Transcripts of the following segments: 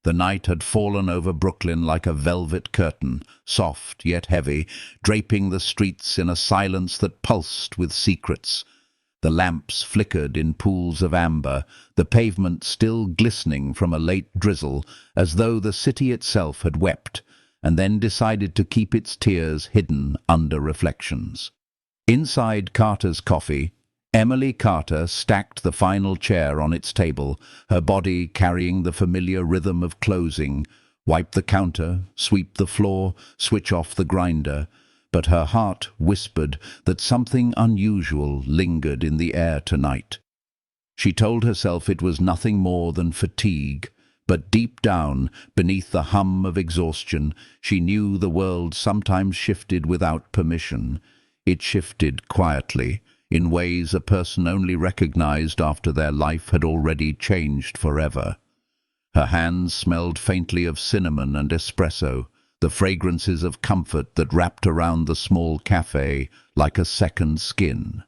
The night had fallen over Brooklyn like a velvet curtain, soft yet heavy, draping the streets in a silence that pulsed with secrets. The lamps flickered in pools of amber, the pavement still glistening from a late drizzle, as though the city itself had wept, and then decided to keep its tears hidden under reflections. Inside Carter's coffee, Emily Carter stacked the final chair on its table, her body carrying the familiar rhythm of closing, wipe the counter, sweep the floor, switch off the grinder, but her heart whispered that something unusual lingered in the air tonight. She told herself it was nothing more than fatigue, but deep down, beneath the hum of exhaustion, she knew the world sometimes shifted without permission. It shifted quietly, in ways a person only recognized after their life had already changed forever. Her hands smelled faintly of cinnamon and espresso, the fragrances of comfort that wrapped around the small cafe like a second skin.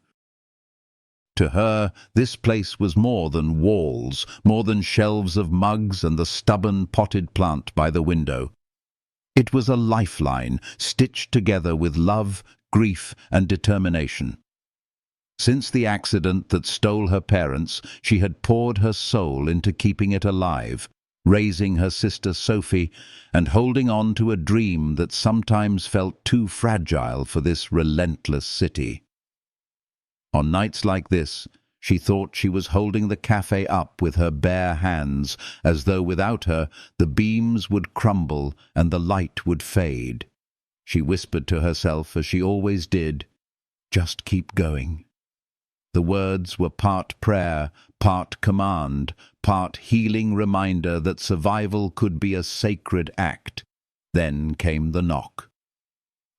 To her, this place was more than walls, more than shelves of mugs and the stubborn potted plant by the window. It was a lifeline, stitched together with love, grief, and determination. Since the accident that stole her parents, she had poured her soul into keeping it alive, raising her sister Sophie, and holding on to a dream that sometimes felt too fragile for this relentless city. On nights like this, she thought she was holding the cafe up with her bare hands, as though without her the beams would crumble and the light would fade. She whispered to herself, as she always did, "Just keep going." The words were part prayer, part command, part healing reminder that survival could be a sacred act. Then came the knock.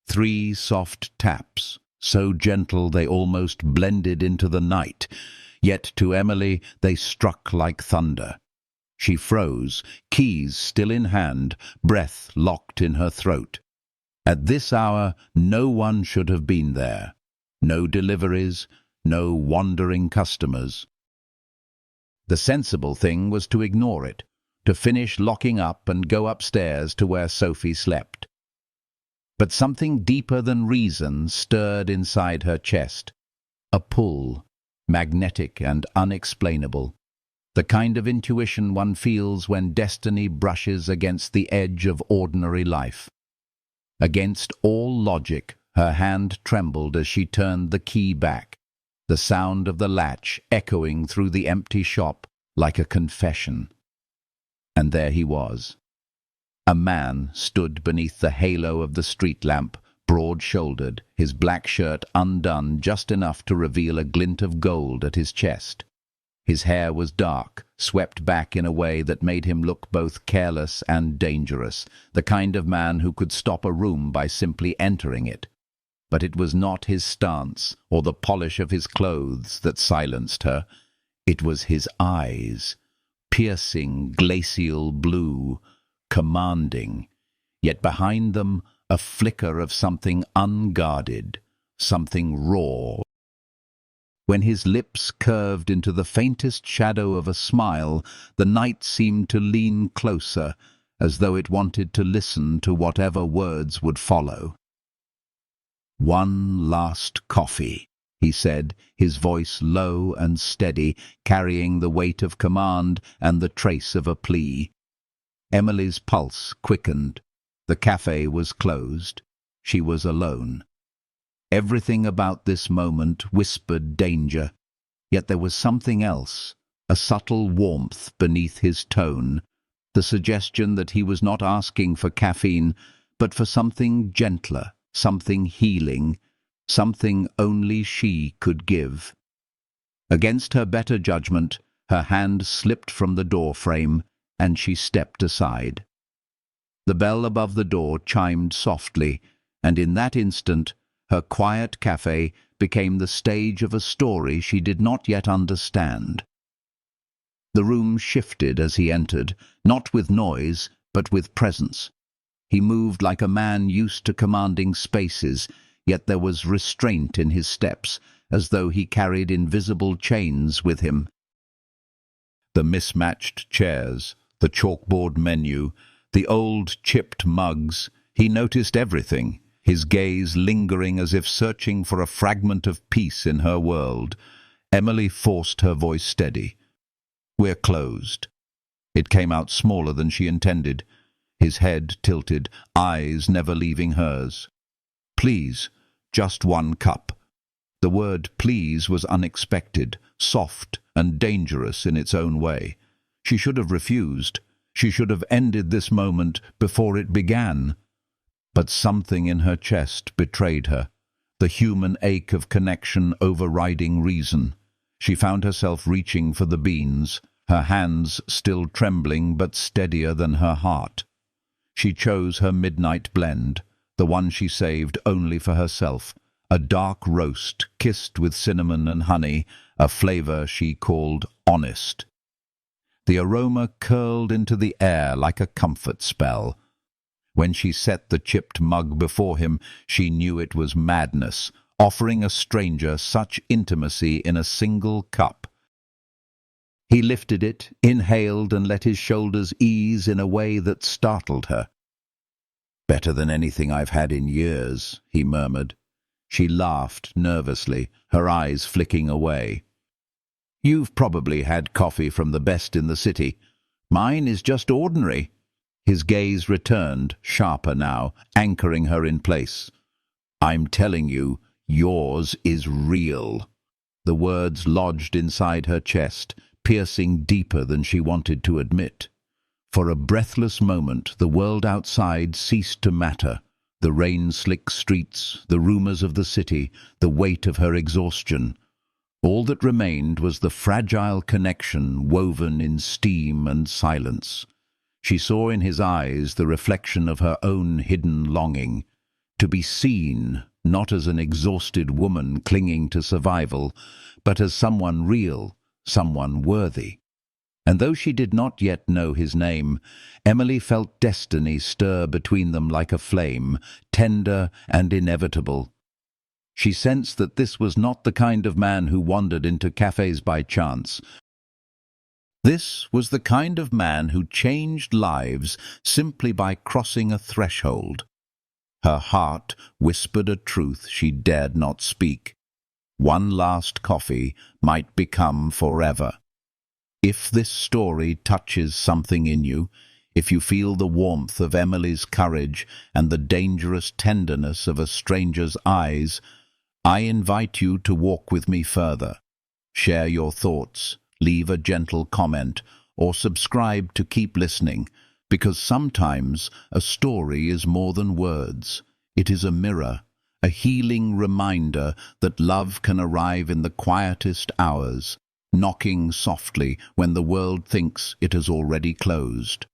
3 soft taps, so gentle they almost blended into the night, yet to Emily they struck like thunder. She froze, keys still in hand, breath locked in her throat. At this hour no one should have been there. No deliveries, no wandering customers. The sensible thing was to ignore it, to finish locking up and go upstairs to where Sophie slept. But something deeper than reason stirred inside her chest. A pull, magnetic and unexplainable. The kind of intuition one feels when destiny brushes against the edge of ordinary life. Against all logic, her hand trembled as she turned the key back, the sound of the latch echoing through the empty shop like a confession. And there he was. A man stood beneath the halo of the street lamp, broad-shouldered, his black shirt undone just enough to reveal a glint of gold at his chest. His hair was dark, swept back in a way that made him look both careless and dangerous, the kind of man who could stop a room by simply entering it. But it was not his stance or the polish of his clothes that silenced her. It was his eyes, piercing glacial blue, commanding, yet behind them a flicker of something unguarded, something raw. When his lips curved into the faintest shadow of a smile, the night seemed to lean closer, as though it wanted to listen to whatever words would follow. "One last coffee," he said, his voice low and steady, carrying the weight of command and the trace of a plea. Emily's pulse quickened. The cafe was closed. She was alone. Everything about this moment whispered danger, yet there was something else, a subtle warmth beneath his tone, the suggestion that he was not asking for caffeine, but for something gentler, something healing, something only she could give. Against her better judgment, her hand slipped from the door frame, and she stepped aside. The bell above the door chimed softly, and in that instant, her quiet cafe became the stage of a story she did not yet understand. The room shifted as he entered, not with noise, but with presence. He moved like a man used to commanding spaces, yet there was restraint in his steps, as though he carried invisible chains with him. The mismatched chairs, The chalkboard menu, the old chipped mugs. He noticed everything, his gaze lingering as if searching for a fragment of peace in her world. Emily forced her voice steady. "We're closed." It came out smaller than she intended, his head tilted, eyes never leaving hers. "Please, just one cup." The word please was unexpected, soft and dangerous in its own way. She should have refused. She should have ended this moment before it began. But something in her chest betrayed her, the human ache of connection overriding reason. She found herself reaching for the beans, her hands still trembling but steadier than her heart. She chose her midnight blend, the one she saved only for herself, a dark roast kissed with cinnamon and honey, a flavor she called honest. The aroma curled into the air like a comfort spell. When she set the chipped mug before him, she knew it was madness, offering a stranger such intimacy in a single cup. He lifted it, inhaled, and let his shoulders ease in a way that startled her. "Better than anything I've had in years," he murmured. She laughed nervously, her eyes flicking away. "You've probably had coffee from the best in the city. Mine is just ordinary." His gaze returned, sharper now, anchoring her in place. "I'm telling you, yours is real." The words lodged inside her chest, piercing deeper than she wanted to admit. For a breathless moment, the world outside ceased to matter. The rain-slick streets, the rumors of the city, the weight of her exhaustion. All that remained was the fragile connection woven in steam and silence. She saw in his eyes the reflection of her own hidden longing, to be seen, not as an exhausted woman clinging to survival, but as someone real, someone worthy. And though she did not yet know his name, Emily felt destiny stir between them like a flame, tender and inevitable. She sensed that this was not the kind of man who wandered into cafes by chance. This was the kind of man who changed lives simply by crossing a threshold. Her heart whispered a truth she dared not speak. One last coffee might become forever. If this story touches something in you, if you feel the warmth of Emily's courage and the dangerous tenderness of a stranger's eyes, I invite you to walk with me further. Share your thoughts, leave a gentle comment, or subscribe to keep listening, because sometimes a story is more than words. It is a mirror, a healing reminder that love can arrive in the quietest hours, knocking softly when the world thinks it has already closed.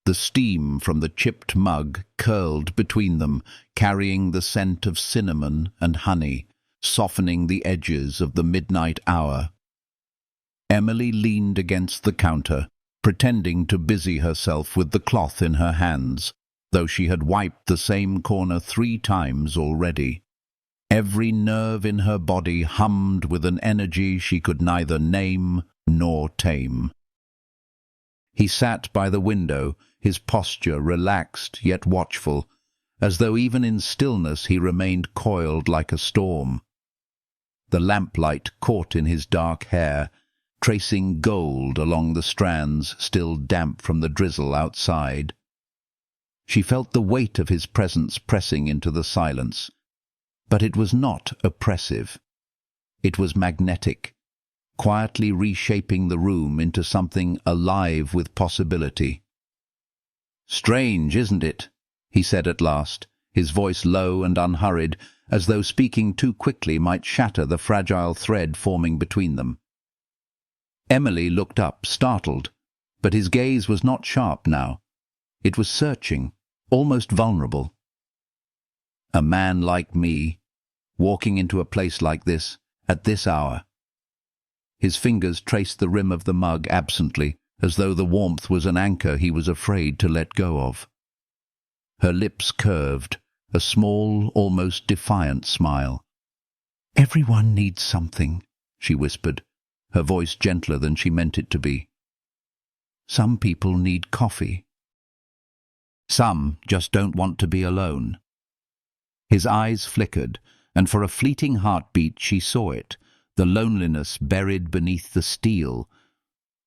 The steam from the chipped mug curled between them, carrying the scent of cinnamon and honey, softening the edges of the midnight hour. Emily leaned against the counter, pretending to busy herself with the cloth in her hands, though she had wiped the same corner 3 times already. Every nerve in her body hummed with an energy she could neither name nor tame. He sat by the window, his posture relaxed yet watchful, as though even in stillness he remained coiled like a storm. The lamplight caught in his dark hair, tracing gold along the strands still damp from the drizzle outside. She felt the weight of his presence pressing into the silence. But it was not oppressive. It was magnetic, quietly reshaping the room into something alive with possibility. "Strange, isn't it?" he said at last, his voice low and unhurried, as though speaking too quickly might shatter the fragile thread forming between them. Emily looked up, startled, but his gaze was not sharp now. It was searching, almost vulnerable. "A man like me, walking into a place like this, at this hour." His fingers traced the rim of the mug absently, as though the warmth was an anchor he was afraid to let go of. Her lips curved, a small, almost defiant smile. "Everyone needs something," she whispered, her voice gentler than she meant it to be. Some people need coffee. Some just don't want to be alone. His eyes flickered, and for a fleeting heartbeat she saw it, the loneliness buried beneath the steel.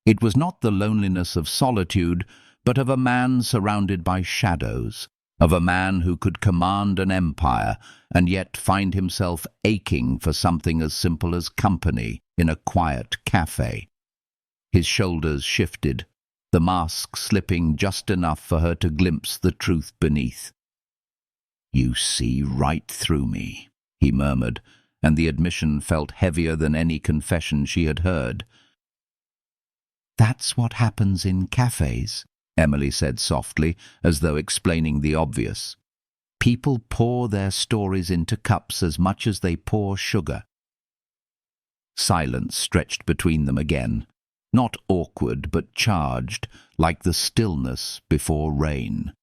It was not the loneliness of solitude, but of a man surrounded by shadows, of a man who could command an empire and yet find himself aching for something as simple as company in a quiet café. His shoulders shifted, the mask slipping just enough for her to glimpse the truth beneath. "You see right through me," he murmured, and the admission felt heavier than any confession she had heard. "That's what happens in cafes," Emily said softly, as though explaining the obvious. "People pour their stories into cups as much as they pour sugar." Silence stretched between them again, not awkward but charged, like the stillness before rain.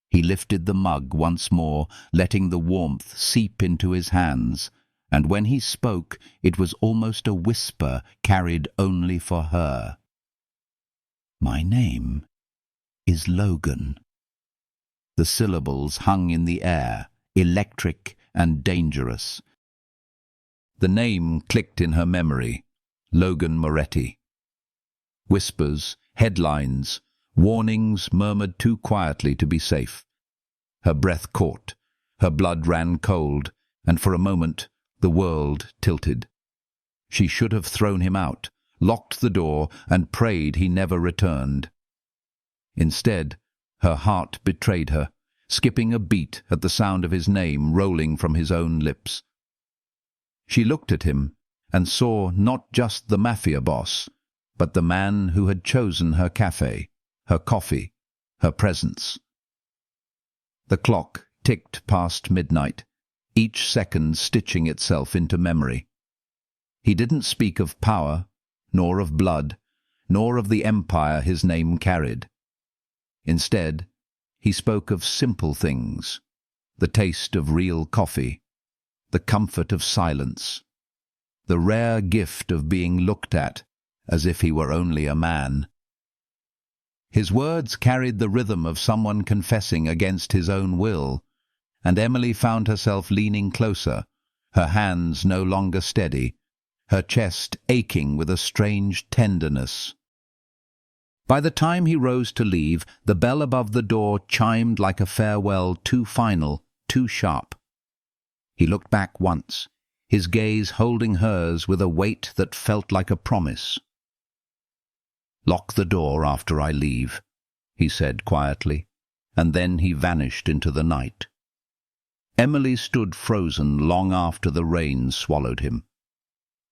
He lifted the mug once more, letting the warmth seep into his hands, and when he spoke it was almost a whisper carried only for her. "My name is Logan." The syllables hung in the air, electric and dangerous. The name clicked in her memory, Logan Moretti. Whispers, headlines, warnings murmured too quietly to be safe. Her breath caught, her blood ran cold, and for a moment the world tilted. She should have thrown him out, locked the door, and prayed he never returned. Instead, her heart betrayed her, skipping a beat at the sound of his name rolling from his own lips. She looked at him and saw not just the MAFIA boss, but the man who had chosen her café, her coffee, her presence. The clock ticked past midnight, each second stitching itself into memory. He didn't speak of power, nor of blood, nor of the empire his name carried. Instead, he spoke of simple things, the taste of real coffee, the comfort of silence, the rare gift of being looked at as if he were only a man. His words carried the rhythm of someone confessing against his own will, and Emily found herself leaning closer, her hands no longer steady, her chest aching with a strange tenderness. By the time he rose to leave, the bell above the door chimed like a farewell, too final, too sharp. He looked back once, his gaze holding hers with a weight that felt like a promise. "Lock the door after I leave," he said quietly, and then he vanished into the night. Emily stood frozen long after the rain swallowed him.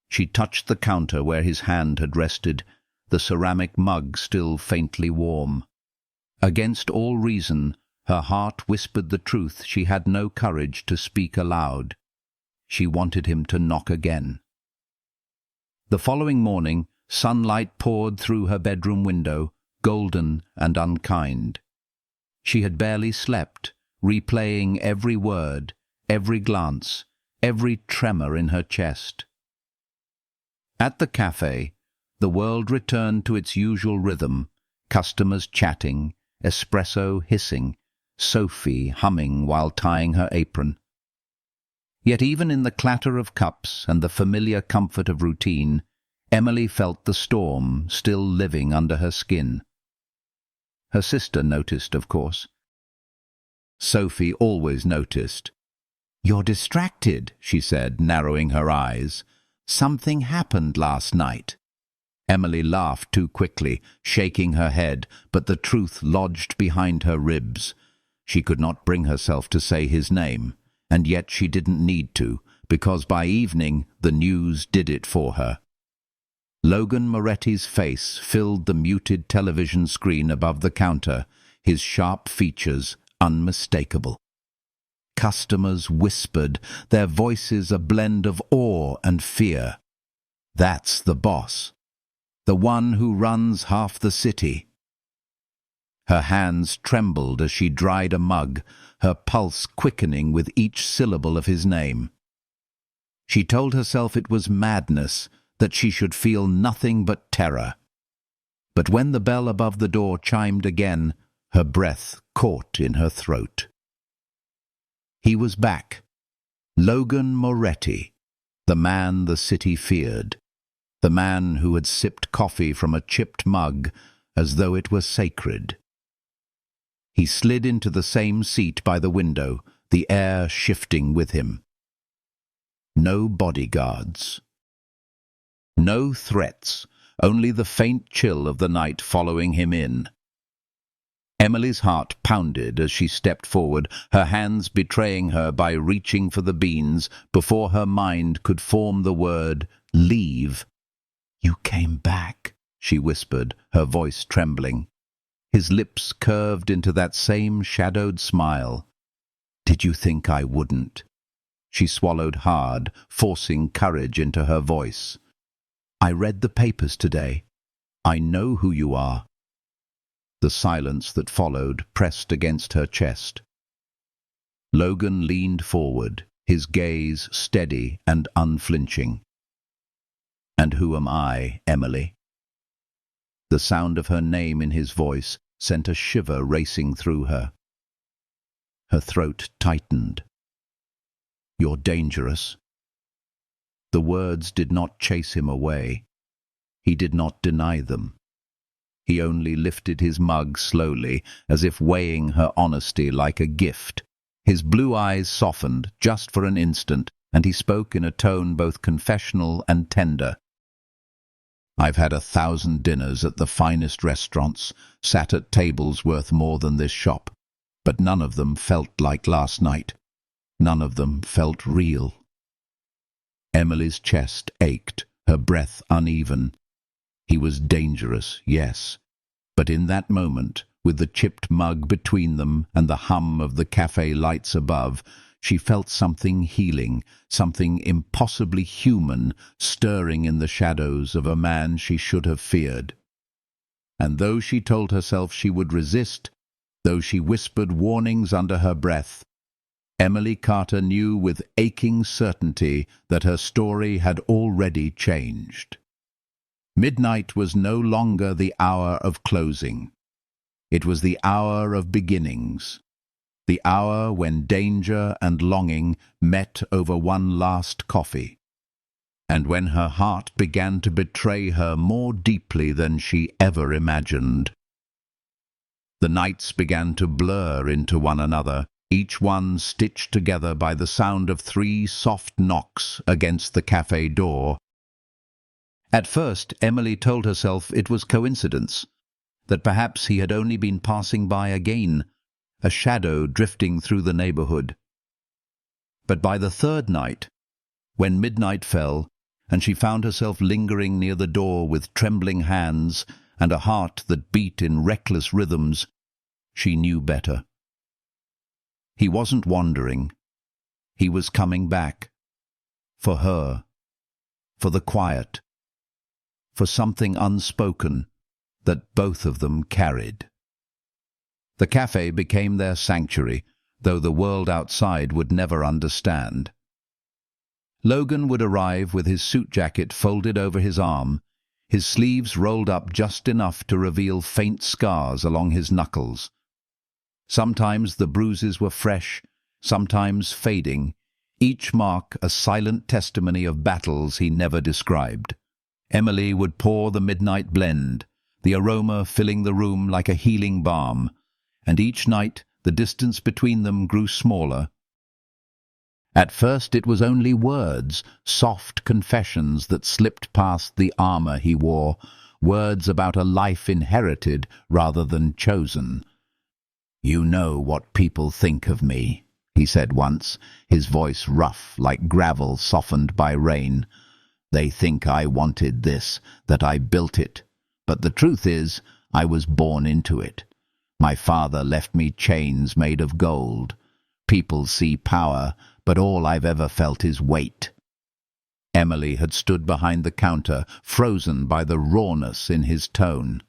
She touched the counter where his hand had rested, the ceramic mug still faintly warm. Against all reason, her heart whispered the truth she had no courage to speak aloud. She wanted him to knock again. The following morning, sunlight poured through her bedroom window, golden and unkind. She had barely slept, replaying every word, every glance, every tremor in her chest. At the café, the world returned to its usual rhythm, customers chatting, espresso hissing, Sophie humming while tying her apron. Yet even in the clatter of cups and the familiar comfort of routine, Emily felt the storm still living under her skin. Her sister noticed, of course. Sophie always noticed. "You're distracted," she said, narrowing her eyes. "Something happened last night." Emily laughed too quickly, shaking her head, but the truth lodged behind her ribs. She could not bring herself to say his name, and yet she didn't need to, because by evening the news did it for her. Logan Moretti's face filled the muted television screen above the counter, his sharp features unmistakable. Customers whispered, their voices a blend of awe and fear. That's the boss, the one who runs half the city. Her hands trembled as she dried a mug, her pulse quickening with each syllable of his name. She told herself it was madness, that she should feel nothing but terror. But when the bell above the door chimed again, her breath caught in her throat. He was back. Logan Moretti, the man the city feared. The man who had sipped coffee from a chipped mug as though it were sacred. He slid into the same seat by the window, the air shifting with him. No bodyguards. No threats, only the faint chill of the night following him in. Emily's heart pounded as she stepped forward, her hands betraying her by reaching for the beans before her mind could form the word leave. "You came back," she whispered, her voice trembling. His lips curved into that same shadowed smile. "Did you think I wouldn't?" She swallowed hard, forcing courage into her voice. "I read the papers today. I know who you are." The silence that followed pressed against her chest. Logan leaned forward, his gaze steady and unflinching. "And who am I, Emily?" The sound of her name in his voice sent a shiver racing through her. Her throat tightened. "You're dangerous." The words did not chase him away. He did not deny them. He only lifted his mug slowly, as if weighing her honesty like a gift. His blue eyes softened, just for an instant, and he spoke in a tone both confessional and tender. "I've had 1,000 dinners at the finest restaurants, sat at tables worth more than this shop, but none of them felt like last night. None of them felt real." Emily's chest ached, her breath uneven. He was dangerous, yes, but in that moment, with the chipped mug between them and the hum of the cafe lights above, she felt something healing, something impossibly human, stirring in the shadows of a man she should have feared. And though she told herself she would resist, though she whispered warnings under her breath, Emily Carter knew with aching certainty that her story had already changed. Midnight was no longer the hour of closing. It was the hour of beginnings. The hour when danger and longing met over one last coffee. And when her heart began to betray her more deeply than she ever imagined. The nights began to blur into one another, each one stitched together by the sound of 3 soft knocks against the cafe door. At first, Emily told herself it was coincidence, that perhaps he had only been passing by again, a shadow drifting through the neighborhood. But by the 3rd night, when midnight fell, and she found herself lingering near the door with trembling hands and a heart that beat in reckless rhythms, she knew better. He wasn't wandering. He was coming back. For her. For the quiet. For something unspoken that both of them carried. The cafe became their sanctuary, though the world outside would never understand. Logan would arrive with his suit jacket folded over his arm, his sleeves rolled up just enough to reveal faint scars along his knuckles. Sometimes the bruises were fresh, sometimes fading, each mark a silent testimony of battles he never described. Emily would pour the midnight blend, the aroma filling the room like a healing balm, and each night the distance between them grew smaller. At first it was only words, soft confessions that slipped past the armor he wore, words about a life inherited rather than chosen. "You know what people think of me," he said once, his voice rough like gravel softened by rain. "They think I wanted this, that I built it. But the truth is, I was born into it. My father left me chains made of gold. People see power, but all I've ever felt is weight." Emily had stood behind the counter, frozen by the rawness in his tone.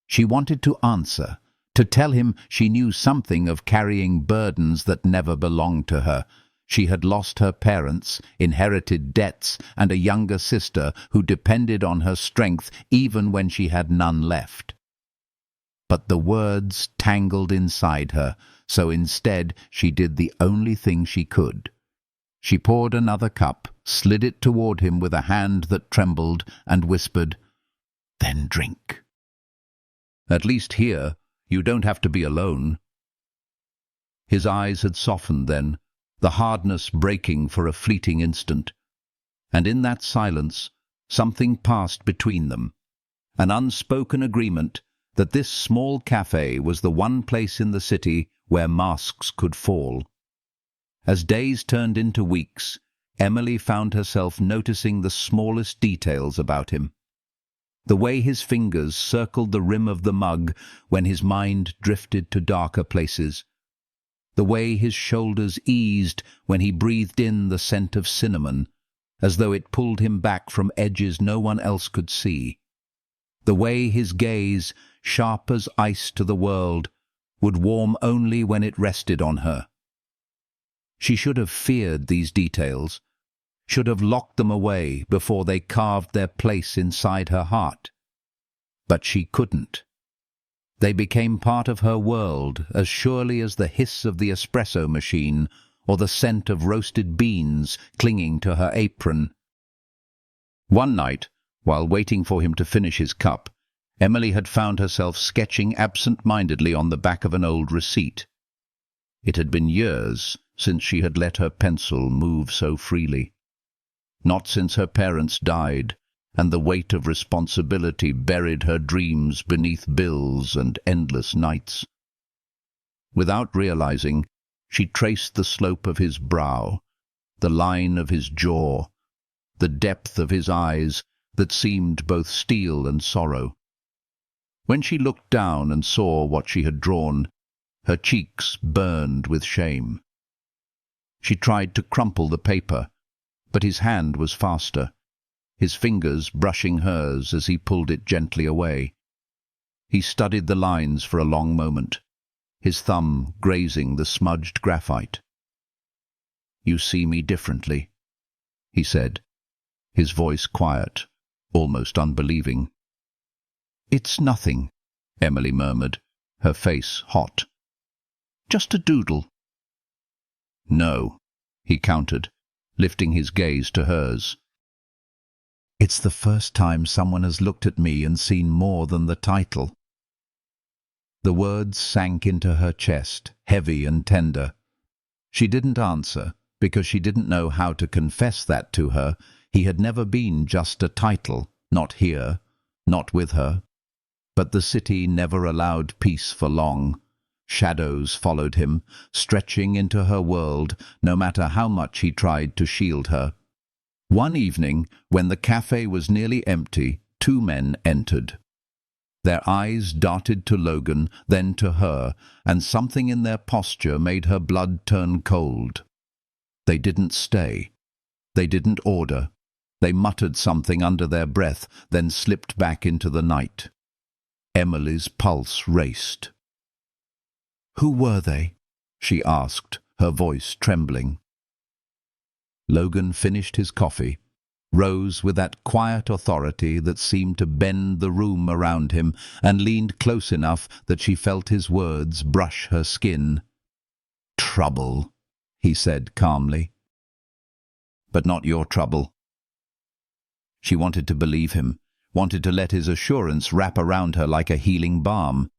She wanted to answer, to tell him she knew something of carrying burdens that never belonged to her. She had lost her parents, inherited debts, and a younger sister who depended on her strength even when she had none left. But the words tangled inside her, so instead she did the only thing she could. She poured another cup, slid it toward him with a hand that trembled, and whispered, "Then drink. At least here, you don't have to be alone." His eyes had softened then, the hardness breaking for a fleeting instant. And in that silence, something passed between them, an unspoken agreement that this small cafe was the one place in the city where masks could fall. As days turned into weeks, Emily found herself noticing the smallest details about him. The way his fingers circled the rim of the mug when his mind drifted to darker places. The way his shoulders eased when he breathed in the scent of cinnamon, as though it pulled him back from edges no one else could see. The way his gaze, sharp as ice to the world, would warm only when it rested on her. She should have feared these details, should have locked them away before they carved their place inside her heart. But she couldn't. They became part of her world as surely as the hiss of the espresso machine or the scent of roasted beans clinging to her apron. One night, while waiting for him to finish his cup, Emily had found herself sketching absent-mindedly on the back of an old receipt. It had been years since she had let her pencil move so freely. Not since her parents died, and the weight of responsibility buried her dreams beneath bills and endless nights. Without realizing, she traced the slope of his brow, the line of his jaw, the depth of his eyes that seemed both steel and sorrow. When she looked down and saw what she had drawn, her cheeks burned with shame. She tried to crumple the paper, but his hand was faster, his fingers brushing hers as he pulled it gently away. He studied the lines for a long moment, his thumb grazing the smudged graphite. "You see me differently," he said, his voice quiet, almost unbelieving. "It's nothing," Emily murmured, her face hot. "Just a doodle." "No," he countered, lifting his gaze to hers. "It's the first time someone has looked at me and seen more than the title." The words sank into her chest, heavy and tender. She didn't answer, because she didn't know how to confess that to her. He had never been just a title, not here, not with her. But the city never allowed peace for long. Shadows followed him, stretching into her world, no matter how much he tried to shield her. One evening, when the cafe was nearly empty, two men entered. Their eyes darted to Logan, then to her, and something in their posture made her blood turn cold. They didn't stay. They didn't order. They muttered something under their breath, then slipped back into the night. Emily's pulse raced. "Who were they?" she asked, her voice trembling. Logan finished his coffee, rose with that quiet authority that seemed to bend the room around him, and leaned close enough that she felt his words brush her skin. "Trouble," he said calmly. "But not your trouble." She wanted to believe him, wanted to let his assurance wrap around her like a healing balm.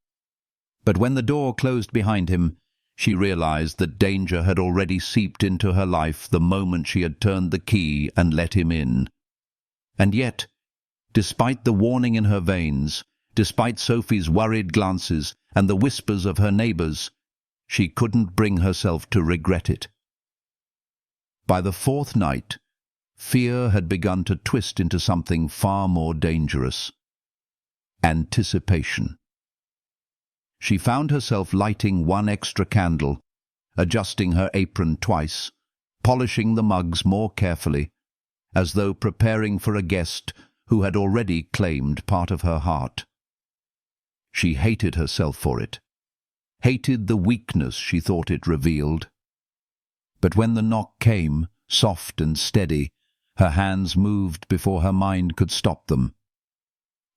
But when the door closed behind him, she realized that danger had already seeped into her life the moment she had turned the key and let him in. And yet, despite the warning in her veins, despite Sophie's worried glances and the whispers of her neighbors, she couldn't bring herself to regret it. By the fourth night, fear had begun to twist into something far more dangerous. Anticipation. She found herself lighting one extra candle, adjusting her apron twice, polishing the mugs more carefully, as though preparing for a guest who had already claimed part of her heart. She hated herself for it, hated the weakness she thought it revealed. But when the knock came, soft and steady, her hands moved before her mind could stop them.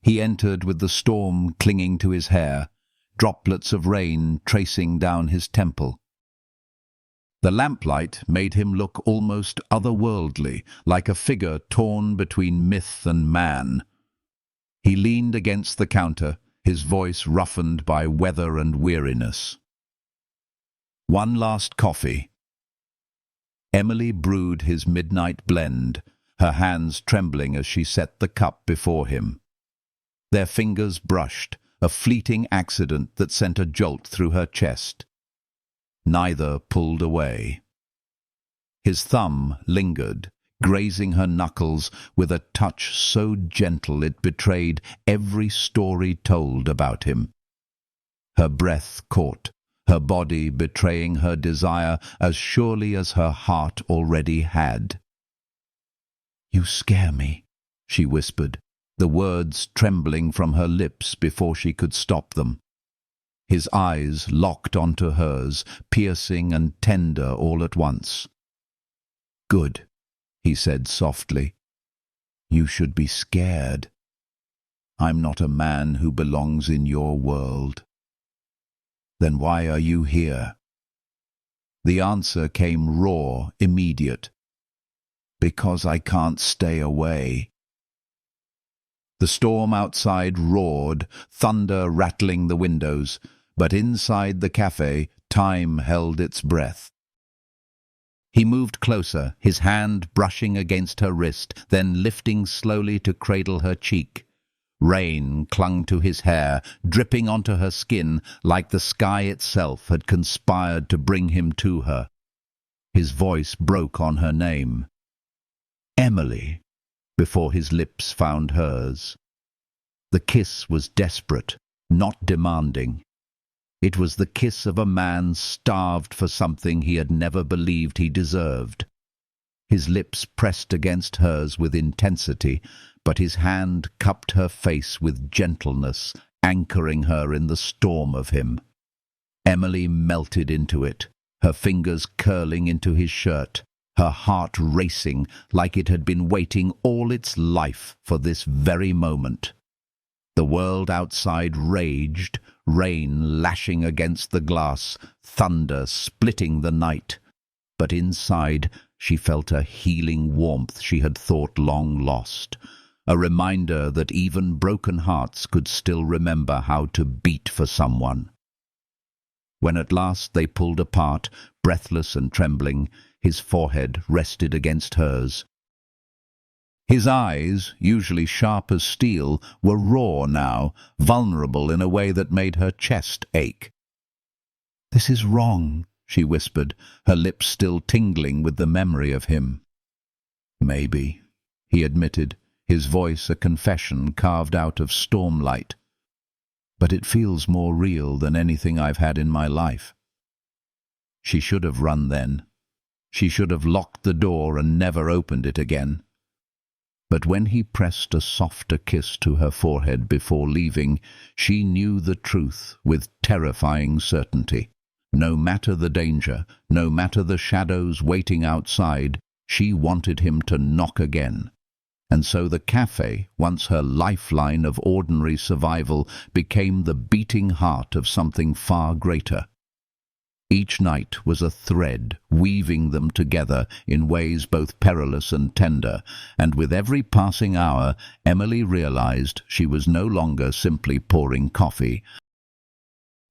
He entered with the storm clinging to his hair, droplets of rain tracing down his temple. The lamplight made him look almost otherworldly, like a figure torn between myth and man. He leaned against the counter, his voice roughened by weather and weariness. One last coffee. Emily brewed his midnight blend, her hands trembling as she set the cup before him. Their fingers brushed, a fleeting accident that sent a jolt through her chest. Neither pulled away. His thumb lingered, grazing her knuckles with a touch so gentle it betrayed every story told about him. Her breath caught, her body betraying her desire as surely as her heart already had. "You scare me," she whispered, the words trembling from her lips before she could stop them. His eyes locked onto hers, piercing and tender all at once. "Good," he said softly. "You should be scared. I'm not a man who belongs in your world." "Then why are you here?" The answer came raw, immediate. "Because I can't stay away." The storm outside roared, thunder rattling the windows, but inside the cafe, time held its breath. He moved closer, his hand brushing against her wrist, then lifting slowly to cradle her cheek. Rain clung to his hair, dripping onto her skin like the sky itself had conspired to bring him to her. His voice broke on her name. "Emily," before his lips found hers. The kiss was desperate, not demanding. It was the kiss of a man starved for something he had never believed he deserved. His lips pressed against hers with intensity, but his hand cupped her face with gentleness, anchoring her in the storm of him. Emily melted into it, her fingers curling into his shirt, her heart racing like it had been waiting all its life for this very moment. The world outside raged, rain lashing against the glass, thunder splitting the night. But inside she felt a healing warmth she had thought long lost, a reminder that even broken hearts could still remember how to beat for someone. When at last they pulled apart, breathless and trembling, his forehead rested against hers. His eyes, usually sharp as steel, were raw now, vulnerable in a way that made her chest ache. "This is wrong," she whispered, her lips still tingling with the memory of him. "Maybe," he admitted, his voice a confession carved out of stormlight. "But it feels more real than anything I've had in my life." She should have run then. She should have locked the door and never opened it again. But when he pressed a softer kiss to her forehead before leaving, she knew the truth with terrifying certainty. No matter the danger, no matter the shadows waiting outside, she wanted him to knock again. And so the cafe, once her lifeline of ordinary survival, became the beating heart of something far greater. Each night was a thread, weaving them together in ways both perilous and tender, and with every passing hour, Emily realized she was no longer simply pouring coffee.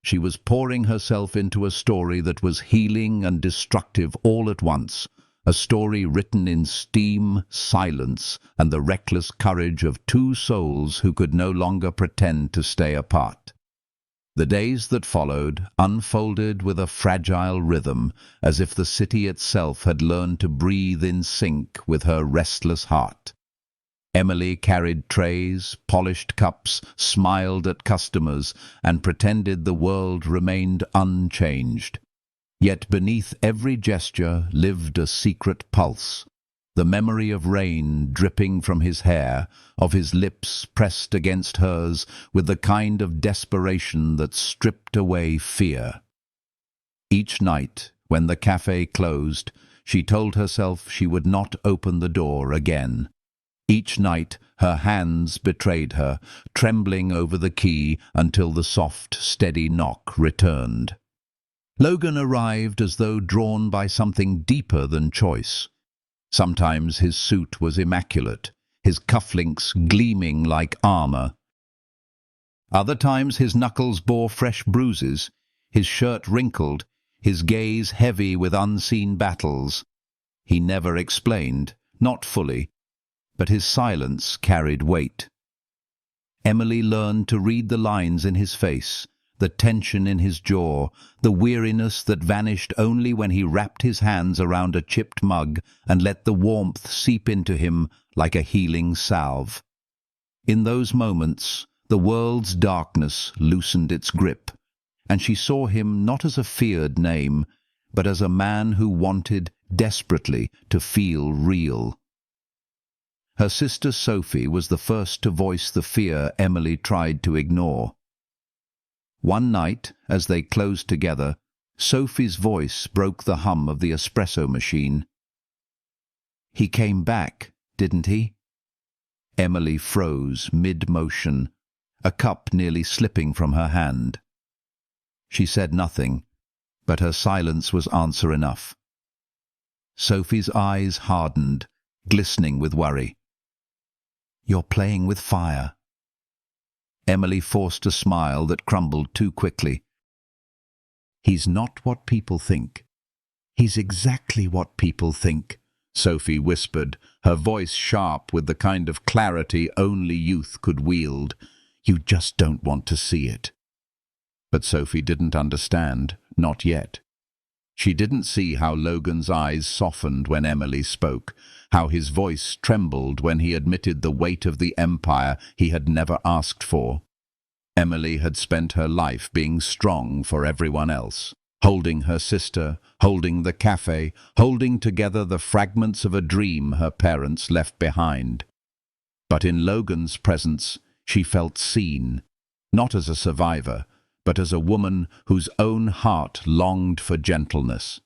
She was pouring herself into a story that was healing and destructive all at once, a story written in steam, silence, and the reckless courage of two souls who could no longer pretend to stay apart. The days that followed unfolded with a fragile rhythm, as if the city itself had learned to breathe in sync with her restless heart. Emily carried trays, polished cups, smiled at customers, and pretended the world remained unchanged. Yet beneath every gesture lived a secret pulse, the memory of rain dripping from his hair, of his lips pressed against hers with the kind of desperation that stripped away fear. Each night, When the cafe closed, she told herself she would not open the door again. Each night her hands betrayed her, trembling over the key until the soft, steady knock returned. Logan arrived as though drawn by something deeper than choice. Sometimes his suit was immaculate, his cufflinks gleaming like armor. Other times his knuckles bore fresh bruises, his shirt wrinkled, his gaze heavy with unseen battles. He never explained, not fully, but his silence carried weight. Emily learned to read the lines in his face, the tension in his jaw, the weariness that vanished only when he wrapped his hands around a chipped mug and let the warmth seep into him like a healing salve. In those moments, the world's darkness loosened its grip, and she saw him not as a feared name, but as a man who wanted desperately to feel real. Her sister Sophie was the first to voice the fear Emily tried to ignore. One night, as they closed together, Sophie's voice broke the hum of the espresso machine. "He came back, didn't he?" Emily froze mid-motion, a cup nearly slipping from her hand. She said nothing, but her silence was answer enough. Sophie's eyes hardened, glistening with worry. "You're playing with fire." Emily forced a smile that crumbled too quickly. "He's not what people think. He's exactly what people think," Sophie whispered, her voice sharp with the kind of clarity only youth could wield. "You just don't want to see it." But Sophie didn't understand, not yet. She didn't see how Logan's eyes softened when Emily spoke, how his voice trembled when he admitted the weight of the empire he had never asked for. Emily had spent her life being strong for everyone else, holding her sister, holding the cafe, holding together the fragments of a dream her parents left behind. But in Logan's presence, she felt seen, not as a survivor, but as a woman whose own heart longed for gentleness.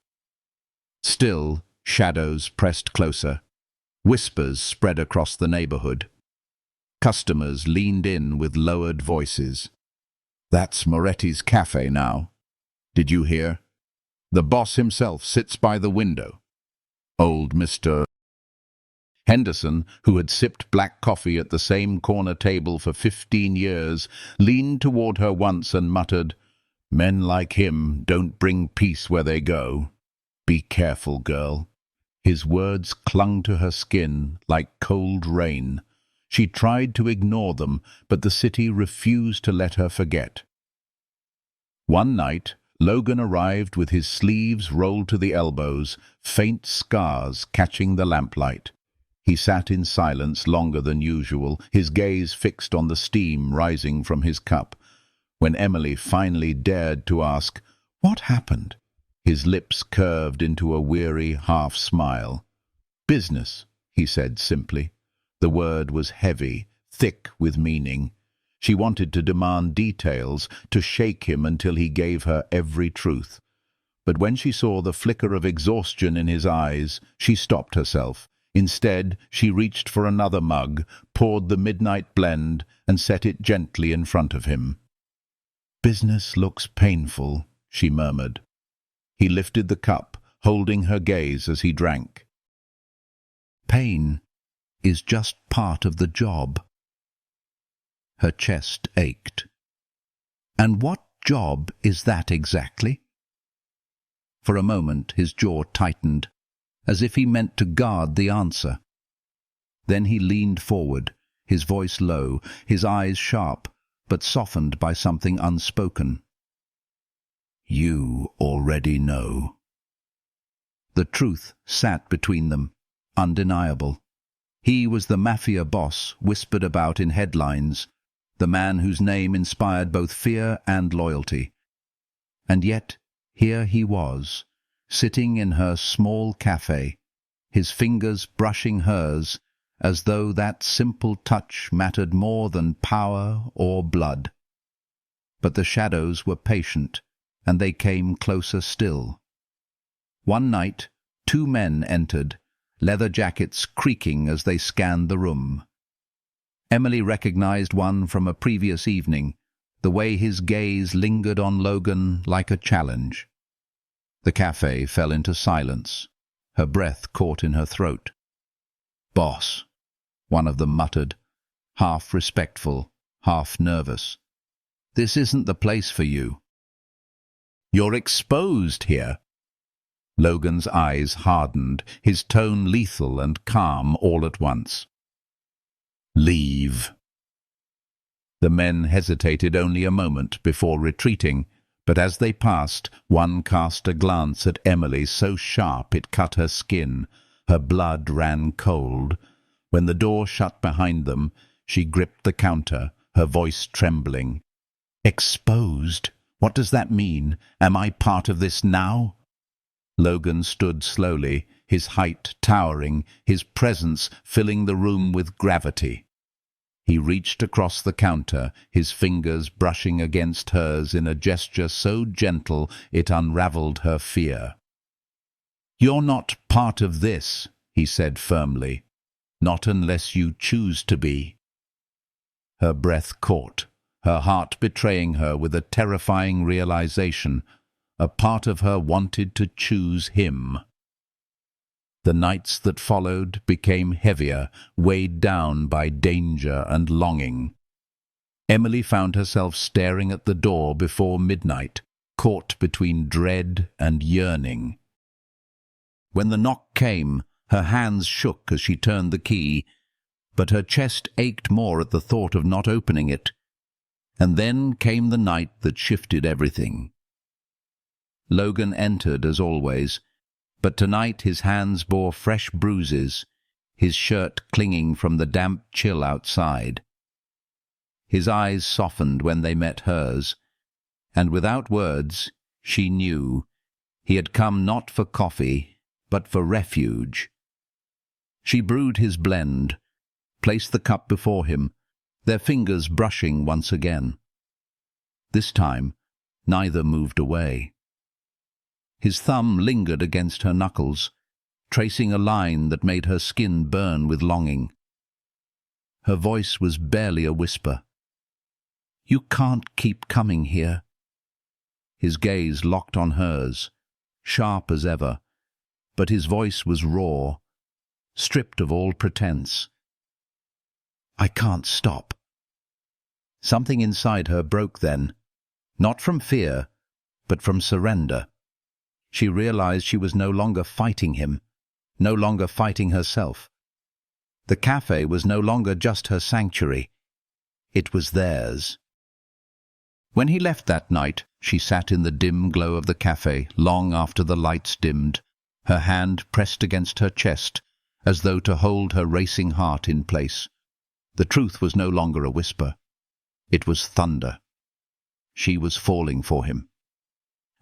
Still, shadows pressed closer. Whispers spread across the neighborhood. Customers leaned in with lowered voices. "That's Moretti's cafe now. Did you hear? The boss himself sits by the window. Old Mr. Henderson, who had sipped black coffee at the same corner table for 15 years, leaned toward her once and muttered, "Men like him don't bring peace where they go. Be careful, girl." His words clung to her skin like cold rain. She tried to ignore them, but the city refused to let her forget. One night, Logan arrived with his sleeves rolled to the elbows, faint scars catching the lamplight. He sat in silence longer than usual, his gaze fixed on the steam rising from his cup. When Emily finally dared to ask, "What happened?" his lips curved into a weary half-smile. "Business," he said simply. The word was heavy, thick with meaning. She wanted to demand details, to shake him until he gave her every truth. But when she saw the flicker of exhaustion in his eyes, she stopped herself. Instead, she reached for another mug, poured the midnight blend, and set it gently in front of him. "Business looks painful," she murmured. He lifted the cup, holding her gaze as he drank. "Pain is just part of the job." Her chest ached. "And what job is that exactly?" For a moment his jaw tightened, as if he meant to guard the answer. Then he leaned forward, his voice low, his eyes sharp, but softened by something unspoken. "You already know." The truth sat between them, undeniable. He was the MAFIA boss whispered about in headlines, the man whose name inspired both fear and loyalty. And yet, here he was, sitting in her small cafe, his fingers brushing hers, as though that simple touch mattered more than power or blood. But the shadows were patient, and they came closer still. One night, two men entered, leather jackets creaking as they scanned the room. Emily recognized one from a previous evening, the way his gaze lingered on Logan like a challenge. The cafe fell into silence, her breath caught in her throat. "Boss," one of them muttered, half respectful, half nervous. "This isn't the place for you." "You're exposed here." Logan's eyes hardened, his tone lethal and calm all at once. "Leave." The men hesitated only a moment before retreating, but as they passed, one cast a glance at Emily so sharp it cut her skin. Her blood ran cold. When the door shut behind them, she gripped the counter, her voice trembling. "Exposed? What does that mean? Am I part of this now?" Logan stood slowly, his height towering, his presence filling the room with gravity. He reached across the counter, his fingers brushing against hers in a gesture so gentle it unraveled her fear. "You're not part of this," he said firmly. "Not unless you choose to be." Her breath caught, her heart betraying her with a terrifying realization. A part of her wanted to choose him. The nights that followed became heavier, weighed down by danger and longing. Emily found herself staring at the door before midnight, caught between dread and yearning. When the knock came, her hands shook as she turned the key, but her chest ached more at the thought of not opening it. And then came the night that shifted everything. Logan entered as always, but tonight his hands bore fresh bruises, his shirt clinging from the damp chill outside. His eyes softened when they met hers, and without words, she knew he had come not for coffee, but for refuge. She brewed his blend, placed the cup before him, their fingers brushing once again. This time, neither moved away. His thumb lingered against her knuckles, tracing a line that made her skin burn with longing. Her voice was barely a whisper. "You can't keep coming here." His gaze locked on hers, sharp as ever, but his voice was raw, stripped of all pretense. "I can't stop." Something inside her broke then, not from fear, but from surrender. She realized she was no longer fighting him, no longer fighting herself. The cafe was no longer just her sanctuary. It was theirs. When he left that night, she sat in the dim glow of the cafe long after the lights dimmed, her hand pressed against her chest, as though to hold her racing heart in place. The truth was no longer a whisper. It was thunder. She was falling for him.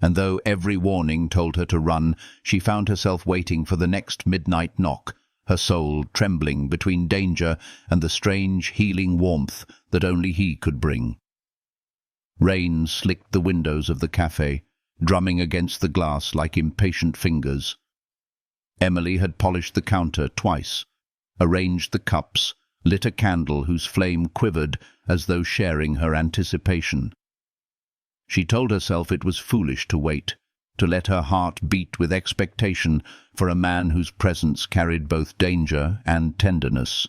And though every warning told her to run, she found herself waiting for the next midnight knock, her soul trembling between danger and the strange healing warmth that only he could bring. Rain slicked the windows of the cafe, drumming against the glass like impatient fingers. Emily had polished the counter twice, arranged the cups, lit a candle whose flame quivered as though sharing her anticipation. She told herself it was foolish to wait, to let her heart beat with expectation for a man whose presence carried both danger and tenderness.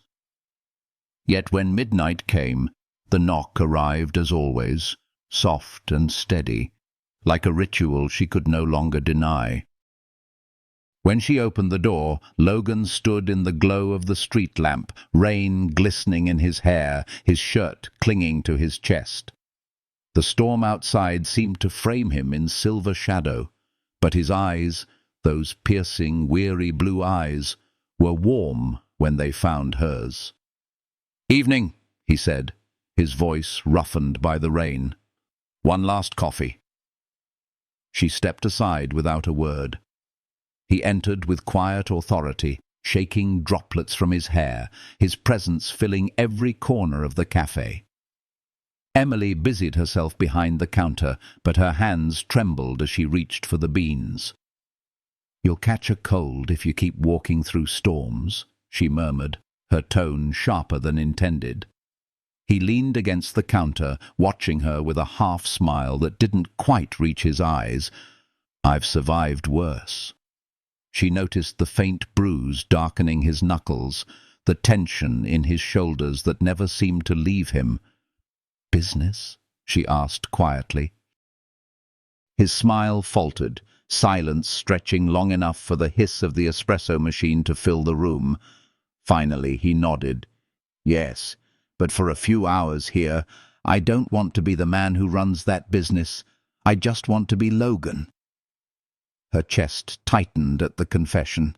Yet when midnight came, the knock arrived as always, soft and steady, like a ritual she could no longer deny. When she opened the door, Logan stood in the glow of the street lamp, rain glistening in his hair, his shirt clinging to his chest. The storm outside seemed to frame him in silver shadow, but his eyes, those piercing, weary blue eyes, were warm when they found hers. "Evening," he said, his voice roughened by the rain. "One last coffee." She stepped aside without a word. He entered with quiet authority, shaking droplets from his hair, his presence filling every corner of the cafe. Emily busied herself behind the counter, but her hands trembled as she reached for the beans. "You'll catch a cold if you keep walking through storms," she murmured, her tone sharper than intended. He leaned against the counter, watching her with a half-smile that didn't quite reach his eyes. "I've survived worse." She noticed the faint bruise darkening his knuckles, the tension in his shoulders that never seemed to leave him. "Business?" she asked quietly. His smile faltered, silence stretching long enough for the hiss of the espresso machine to fill the room. Finally he nodded. "Yes, but for a few hours here. I don't want to be the man who runs that business. I just want to be Logan." Her chest tightened at the confession.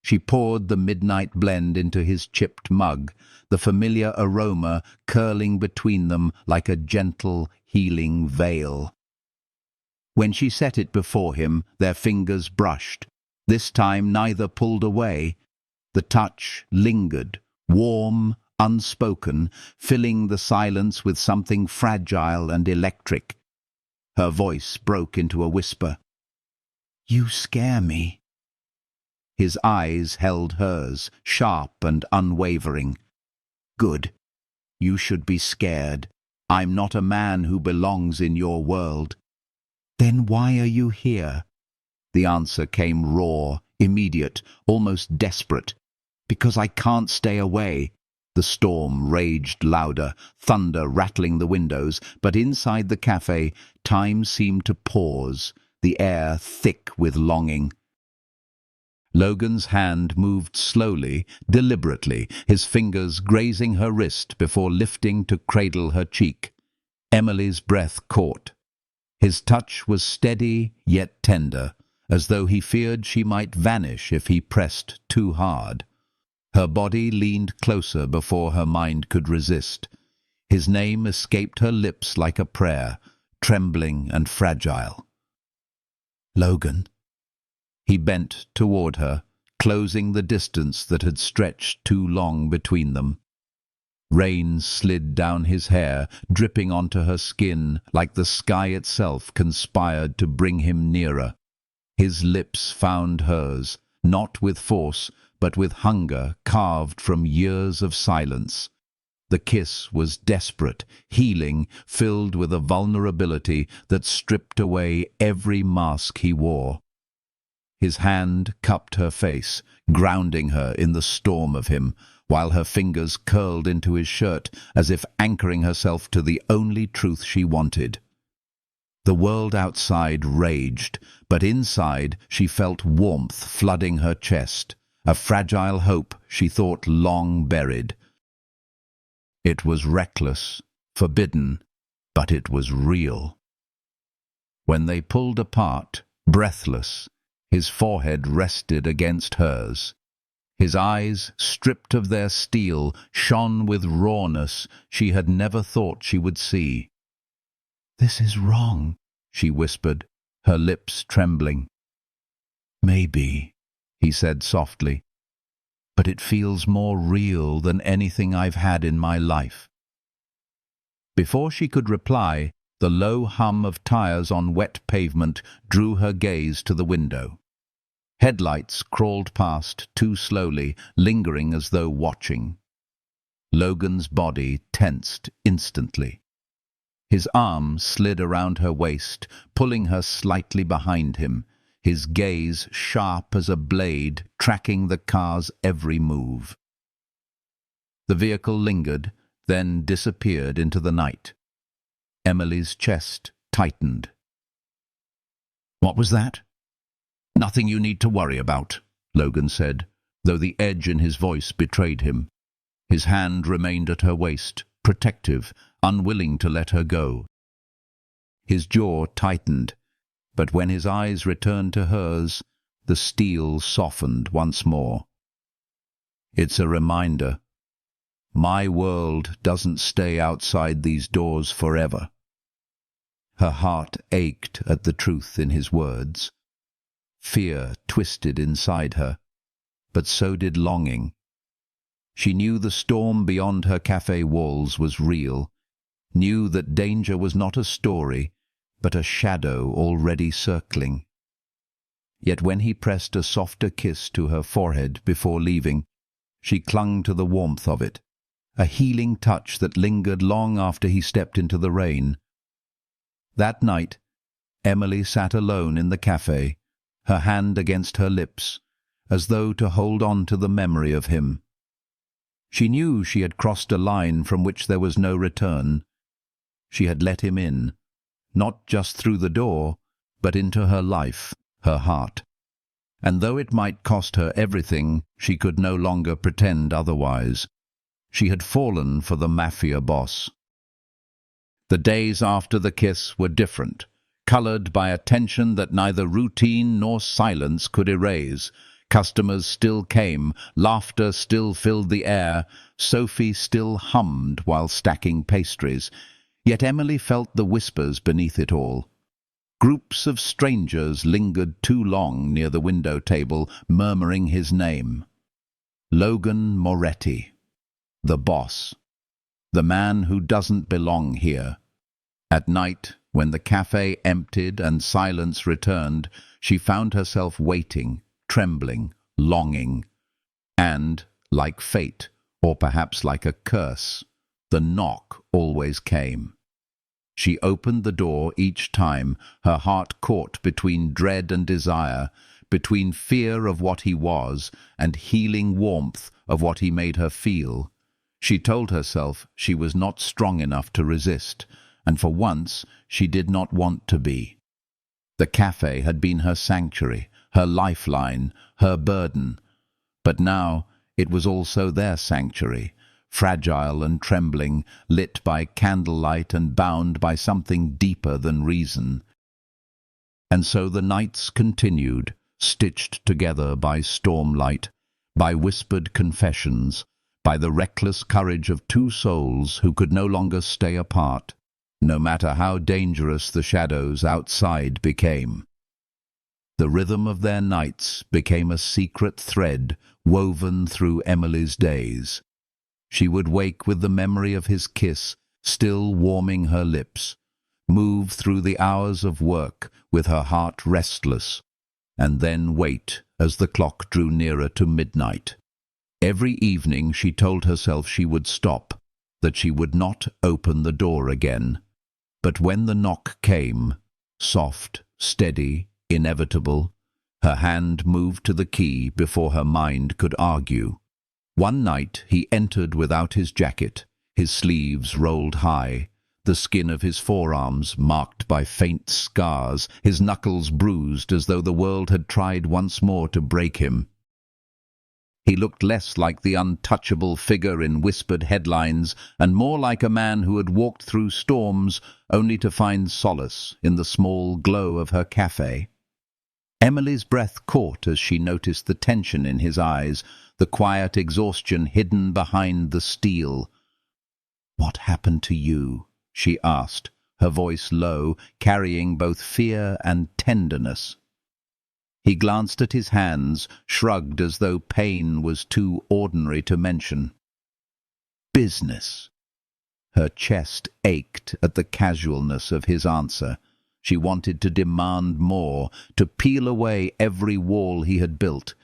She poured the midnight blend into his chipped mug, the familiar aroma curling between them like a gentle, healing veil. When she set it before him, their fingers brushed. This time neither pulled away. The touch lingered, warm, unspoken, filling the silence with something fragile and electric. Her voice broke into a whisper. "You scare me." His eyes held hers, sharp and unwavering. "Good. You should be scared. I'm not a man who belongs in your world." "Then why are you here?" The answer came raw, immediate, almost desperate. "Because I can't stay away." The storm raged louder, thunder rattling the windows, but inside the cafe, time seemed to pause, the air thick with longing. Logan's hand moved slowly, deliberately, his fingers grazing her wrist before lifting to cradle her cheek. Emily's breath caught. His touch was steady yet tender, as though he feared she might vanish if he pressed too hard. Her body leaned closer before her mind could resist. His name escaped her lips like a prayer, trembling and fragile. "Logan." He bent toward her, closing the distance that had stretched too long between them. Rain slid down his hair, dripping onto her skin like the sky itself conspired to bring him nearer. His lips found hers, not with force, but with hunger carved from years of silence. The kiss was desperate, healing, filled with a vulnerability that stripped away every mask he wore. His hand cupped her face, grounding her in the storm of him, while her fingers curled into his shirt as if anchoring herself to the only truth she wanted. The world outside raged, but inside she felt warmth flooding her chest, a fragile hope she thought long buried. It was reckless, forbidden, but it was real. When they pulled apart, breathless, his forehead rested against hers. His eyes, stripped of their steel, shone with rawness she had never thought she would see. "This is wrong," she whispered, her lips trembling. "Maybe," he said softly, "but it feels more real than anything I've had in my life." Before she could reply, the low hum of tires on wet pavement drew her gaze to the window. Headlights crawled past too slowly, lingering as though watching. Logan's body tensed instantly. His arm slid around her waist, pulling her slightly behind him, his gaze sharp as a blade, tracking the car's every move. The vehicle lingered, then disappeared into the night. Emily's chest tightened. "What was that?" "Nothing you need to worry about," Logan said, though the edge in his voice betrayed him. His hand remained at her waist, protective, unwilling to let her go. His jaw tightened, but when his eyes returned to hers, the steel softened once more. "It's a reminder. My world doesn't stay outside these doors forever." Her heart ached at the truth in his words. Fear twisted inside her, but so did longing. She knew the storm beyond her cafe walls was real, knew that danger was not a story, but a shadow already circling. Yet when he pressed a softer kiss to her forehead before leaving, she clung to the warmth of it, a healing touch that lingered long after he stepped into the rain. That night, Emily sat alone in the café, her hand against her lips, as though to hold on to the memory of him. She knew she had crossed a line from which there was no return. She had let him in, not just through the door, but into her life, her heart. And though it might cost her everything, she could no longer pretend otherwise. She had fallen for the MAFIA boss. The days after the kiss were different, coloured by a tension that neither routine nor silence could erase. Customers still came, laughter still filled the air, Sophie still hummed while stacking pastries. Yet Emily felt the whispers beneath it all. Groups of strangers lingered too long near the window table, murmuring his name. Logan Moretti, the boss, the man who doesn't belong here. At night, when the café emptied and silence returned, she found herself waiting, trembling, longing. And, like fate, or perhaps like a curse, the knock always came. She opened the door each time, her heart caught between dread and desire, between fear of what he was and healing warmth of what he made her feel. She told herself she was not strong enough to resist, and for once she did not want to be. The café had been her sanctuary, her lifeline, her burden. But now it was also their sanctuary, fragile and trembling, lit by candlelight and bound by something deeper than reason. And so the nights continued, stitched together by stormlight, by whispered confessions, by the reckless courage of two souls who could no longer stay apart, no matter how dangerous the shadows outside became. The rhythm of their nights became a secret thread woven through Emily's days. She would wake with the memory of his kiss still warming her lips, move through the hours of work with her heart restless, and then wait as the clock drew nearer to midnight. Every evening she told herself she would stop, that she would not open the door again. But when the knock came, soft, steady, inevitable, her hand moved to the key before her mind could argue. One night he entered without his jacket, his sleeves rolled high, the skin of his forearms marked by faint scars, his knuckles bruised as though the world had tried once more to break him. He looked less like the untouchable figure in whispered headlines and more like a man who had walked through storms only to find solace in the small glow of her café. Emily's breath caught as she noticed the tension in his eyes, the quiet exhaustion hidden behind the steel. "What happened to you?" she asked, her voice low, carrying both fear and tenderness. He glanced at his hands, shrugged as though pain was too ordinary to mention. "Business." Her chest ached at the casualness of his answer. She wanted to demand more, to peel away every wall he had built,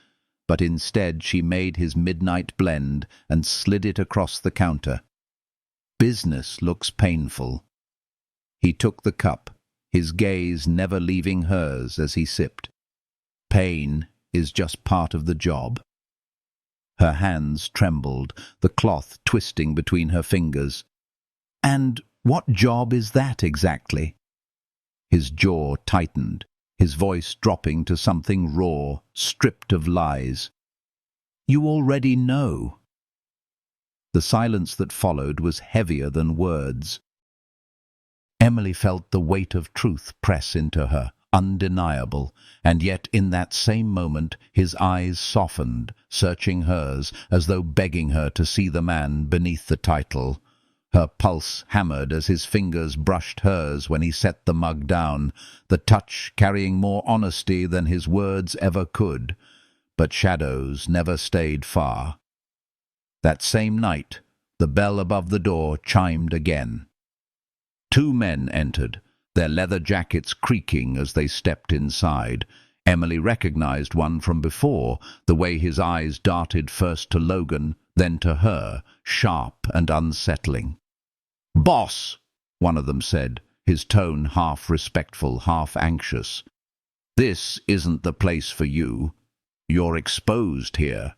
but instead she made his midnight blend and slid it across the counter. "Business looks painful." He took the cup, his gaze never leaving hers as he sipped. "Pain is just part of the job." Her hands trembled, the cloth twisting between her fingers. "And what job is that exactly?" His jaw tightened, his voice dropping to something raw, stripped of lies. "You already know." The silence that followed was heavier than words. Emily felt the weight of truth press into her, undeniable, and yet in that same moment his eyes softened, searching hers, as though begging her to see the man beneath the title. Her pulse hammered as his fingers brushed hers when he set the mug down, the touch carrying more honesty than his words ever could. But shadows never stayed far. That same night, the bell above the door chimed again. Two men entered, their leather jackets creaking as they stepped inside. Emily recognized one from before, the way his eyes darted first to Logan, then to her, sharp and unsettling. "Boss," one of them said, his tone half respectful, half anxious. "This isn't the place for you. You're exposed here."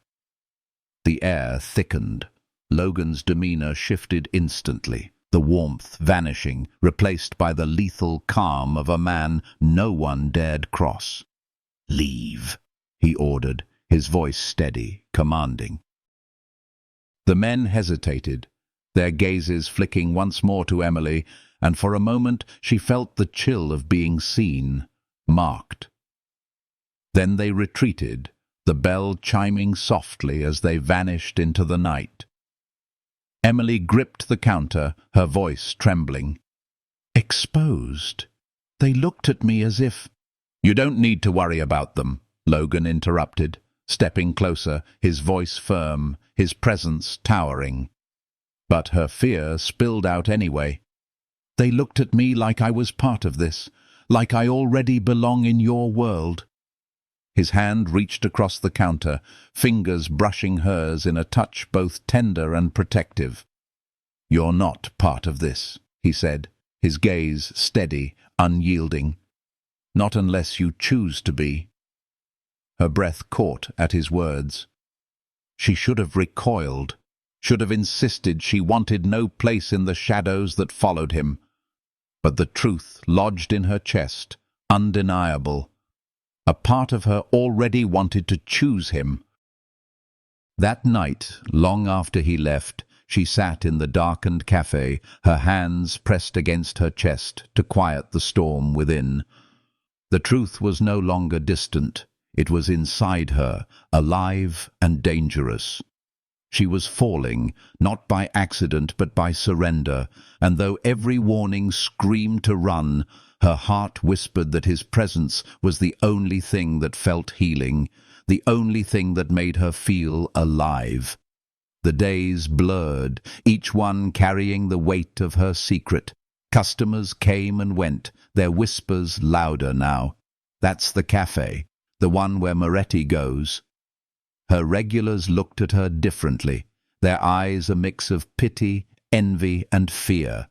The air thickened. Logan's demeanor shifted instantly, the warmth vanishing, replaced by the lethal calm of a man no one dared cross. "Leave," he ordered, his voice steady, commanding. The men hesitated, their gazes flicking once more to Emily, and for a moment she felt the chill of being seen, marked. Then they retreated, the bell chiming softly as they vanished into the night. Emily gripped the counter, her voice trembling. "Exposed? They looked at me as if—" "You don't need to worry about them," Logan interrupted, stepping closer, his voice firm, his presence towering. But her fear spilled out anyway. "They looked at me like I was part of this, like I already belong in your world." His hand reached across the counter, fingers brushing hers in a touch both tender and protective. "You're not part of this," he said, his gaze steady, unyielding. "Not unless you choose to be." Her breath caught at his words. She should have recoiled, should have insisted she wanted no place in the shadows that followed him. But the truth lodged in her chest, undeniable. A part of her already wanted to choose him. That night, long after he left, she sat in the darkened café, her hands pressed against her chest to quiet the storm within. The truth was no longer distant. It was inside her, alive and dangerous. She was falling, not by accident but by surrender, and though every warning screamed to run, her heart whispered that his presence was the only thing that felt healing, the only thing that made her feel alive. The days blurred, each one carrying the weight of her secret. Customers came and went, their whispers louder now. "That's the café, the one where Moretti goes." Her regulars looked at her differently, their eyes a mix of pity, envy, and fear.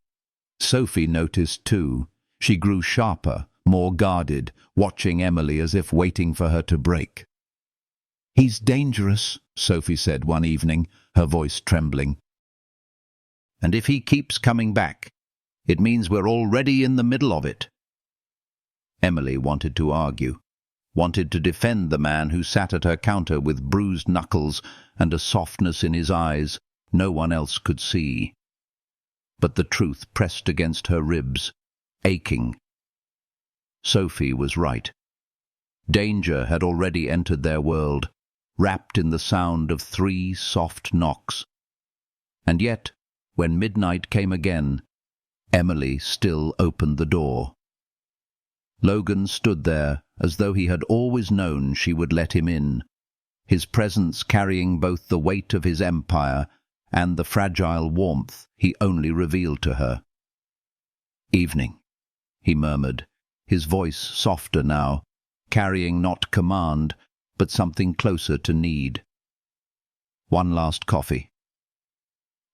Sophie noticed too. She grew sharper, more guarded, watching Emily as if waiting for her to break. "He's dangerous," Sophie said one evening, her voice trembling. "And if he keeps coming back, it means we're already in the middle of it." Emily wanted to argue, wanted to defend the man who sat at her counter with bruised knuckles and a softness in his eyes no one else could see. But the truth pressed against her ribs, aching. Sophie was right. Danger had already entered their world, wrapped in the sound of 3 soft knocks. And yet, when midnight came again, Emily still opened the door. Logan stood there as though he had always known she would let him in, his presence carrying both the weight of his empire and the fragile warmth he only revealed to her. "Evening," he murmured, his voice softer now, carrying not command, but something closer to need. "One last coffee."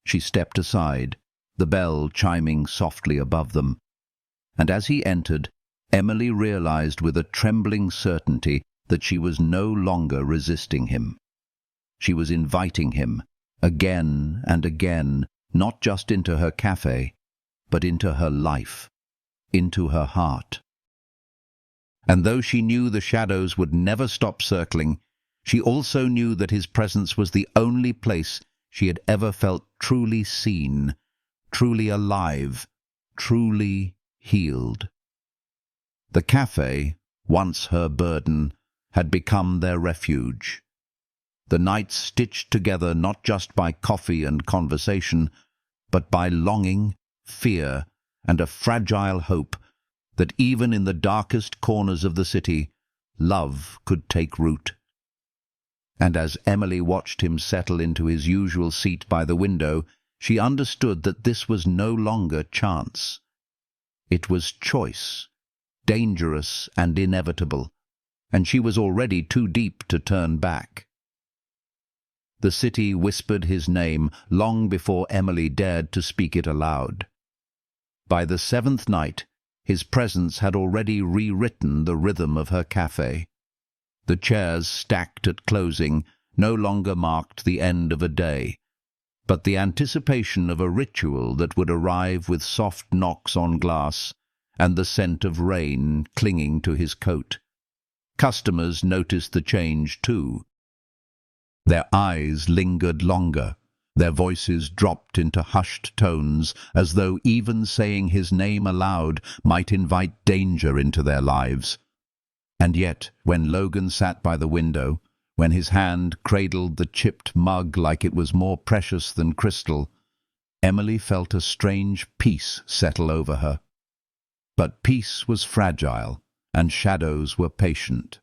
She stepped aside, the bell chiming softly above them, and as he entered, Emily realized with a trembling certainty that she was no longer resisting him. She was inviting him, again and again, not just into her café, but into her life, into her heart. And though she knew the shadows would never stop circling, she also knew that his presence was the only place she had ever felt truly seen, truly alive, truly healed. The café, once her burden, had become their refuge. The nights stitched together not just by coffee and conversation, but by longing, fear, and a fragile hope that even in the darkest corners of the city, love could take root. And as Emily watched him settle into his usual seat by the window, she understood that this was no longer chance. It was choice, dangerous and inevitable, and she was already too deep to turn back. The city whispered his name long before Emily dared to speak it aloud. By the seventh night, his presence had already rewritten the rhythm of her café. The chairs stacked at closing no longer marked the end of a day, but the anticipation of a ritual that would arrive with soft knocks on glass and the scent of rain clinging to his coat. Customers noticed the change too. Their eyes lingered longer. Their voices dropped into hushed tones, as though even saying his name aloud might invite danger into their lives. And yet, when Logan sat by the window, when his hand cradled the chipped mug like it was more precious than crystal, Emily felt a strange peace settle over her. But peace was fragile, and shadows were patient.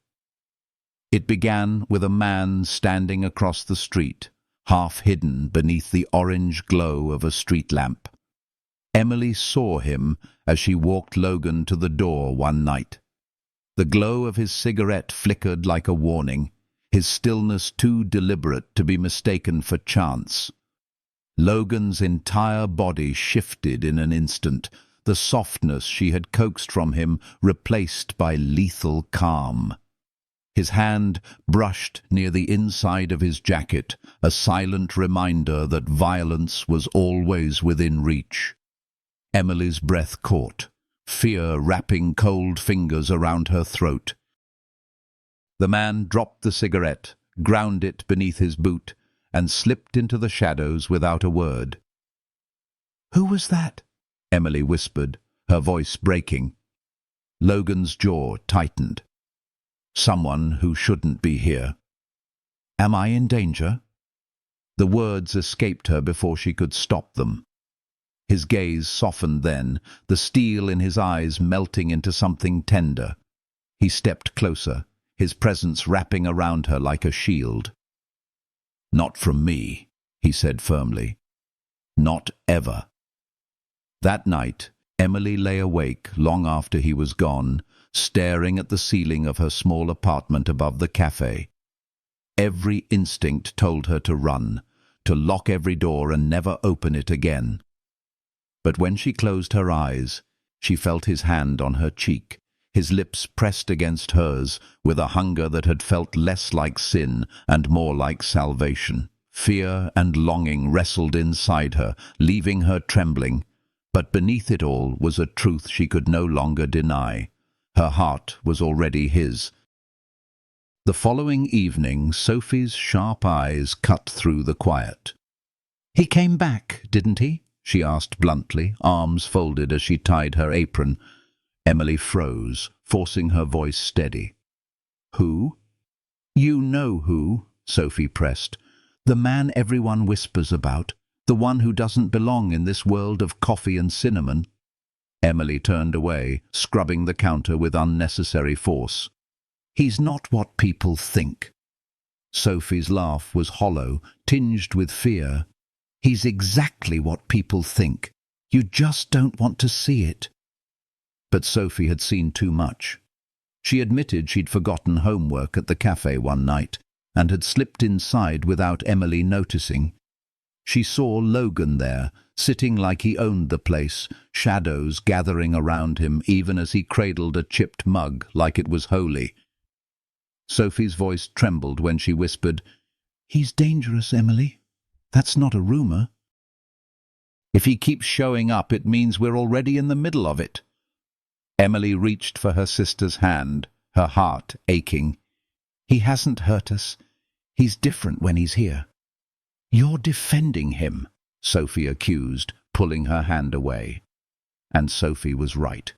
It began with a man standing across the street, half hidden beneath the orange glow of a street lamp. Emily saw him as she walked Logan to the door one night. The glow of his cigarette flickered like a warning, his stillness too deliberate to be mistaken for chance. Logan's entire body shifted in an instant, the softness she had coaxed from him replaced by lethal calm. His hand brushed near the inside of his jacket, a silent reminder that violence was always within reach. Emily's breath caught, fear wrapping cold fingers around her throat. The man dropped the cigarette, ground it beneath his boot, and slipped into the shadows without a word. "Who was that?" Emily whispered, her voice breaking. Logan's jaw tightened. "Someone who shouldn't be here." "Am I in danger?" The words escaped her before she could stop them. His gaze softened then, the steel in his eyes melting into something tender. He stepped closer, his presence wrapping around her like a shield. "Not from me," he said firmly. "Not ever." That night, Emily lay awake long after he was gone, staring at the ceiling of her small apartment above the café. Every instinct told her to run, to lock every door and never open it again. But when she closed her eyes, she felt his hand on her cheek, his lips pressed against hers with a hunger that had felt less like sin and more like salvation. Fear and longing wrestled inside her, leaving her trembling. But beneath it all was a truth she could no longer deny. Her heart was already his. The following evening, Sophie's sharp eyes cut through the quiet. "He came back, didn't he?" she asked bluntly, arms folded as she tied her apron. Emily froze, forcing her voice steady. "Who?" "You know who," Sophie pressed. "The man everyone whispers about. The one who doesn't belong in this world of coffee and cinnamon." Emily turned away, scrubbing the counter with unnecessary force. "He's not what people think." Sophie's laugh was hollow, tinged with fear. "He's exactly what people think. You just don't want to see it." But Sophie had seen too much. She admitted she'd forgotten homework at the café one night and had slipped inside without Emily noticing. She saw Logan there, sitting like he owned the place, shadows gathering around him even as he cradled a chipped mug like it was holy. Sophie's voice trembled when she whispered, "He's dangerous, Emily. That's not a rumor." "If he keeps showing up, it means we're already in the middle of it." Emily reached for her sister's hand, her heart aching. "He hasn't hurt us. He's different when he's here." "You're defending him," Sophie accused, pulling her hand away. And Sophie was right.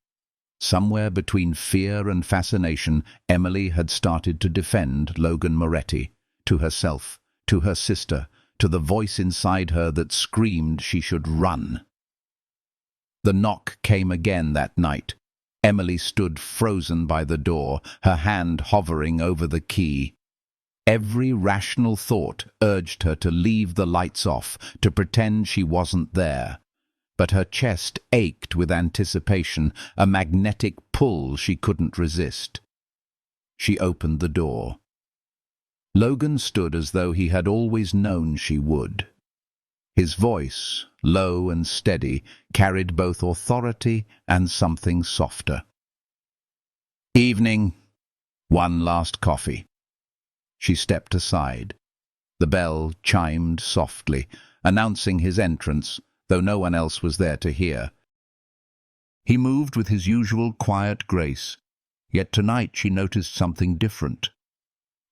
Somewhere between fear and fascination, Emily had started to defend Logan Moretti, to herself, to her sister, to the voice inside her that screamed she should run. The knock came again that night. Emily stood frozen by the door, her hand hovering over the key. Every rational thought urged her to leave the lights off, to pretend she wasn't there. But her chest ached with anticipation, a magnetic pull she couldn't resist. She opened the door. Logan stood as though he had always known she would. His voice, low and steady, carried both authority and something softer. "Evening. One last coffee." She stepped aside. The bell chimed softly, announcing his entrance, though no one else was there to hear. He moved with his usual quiet grace, yet tonight she noticed something different.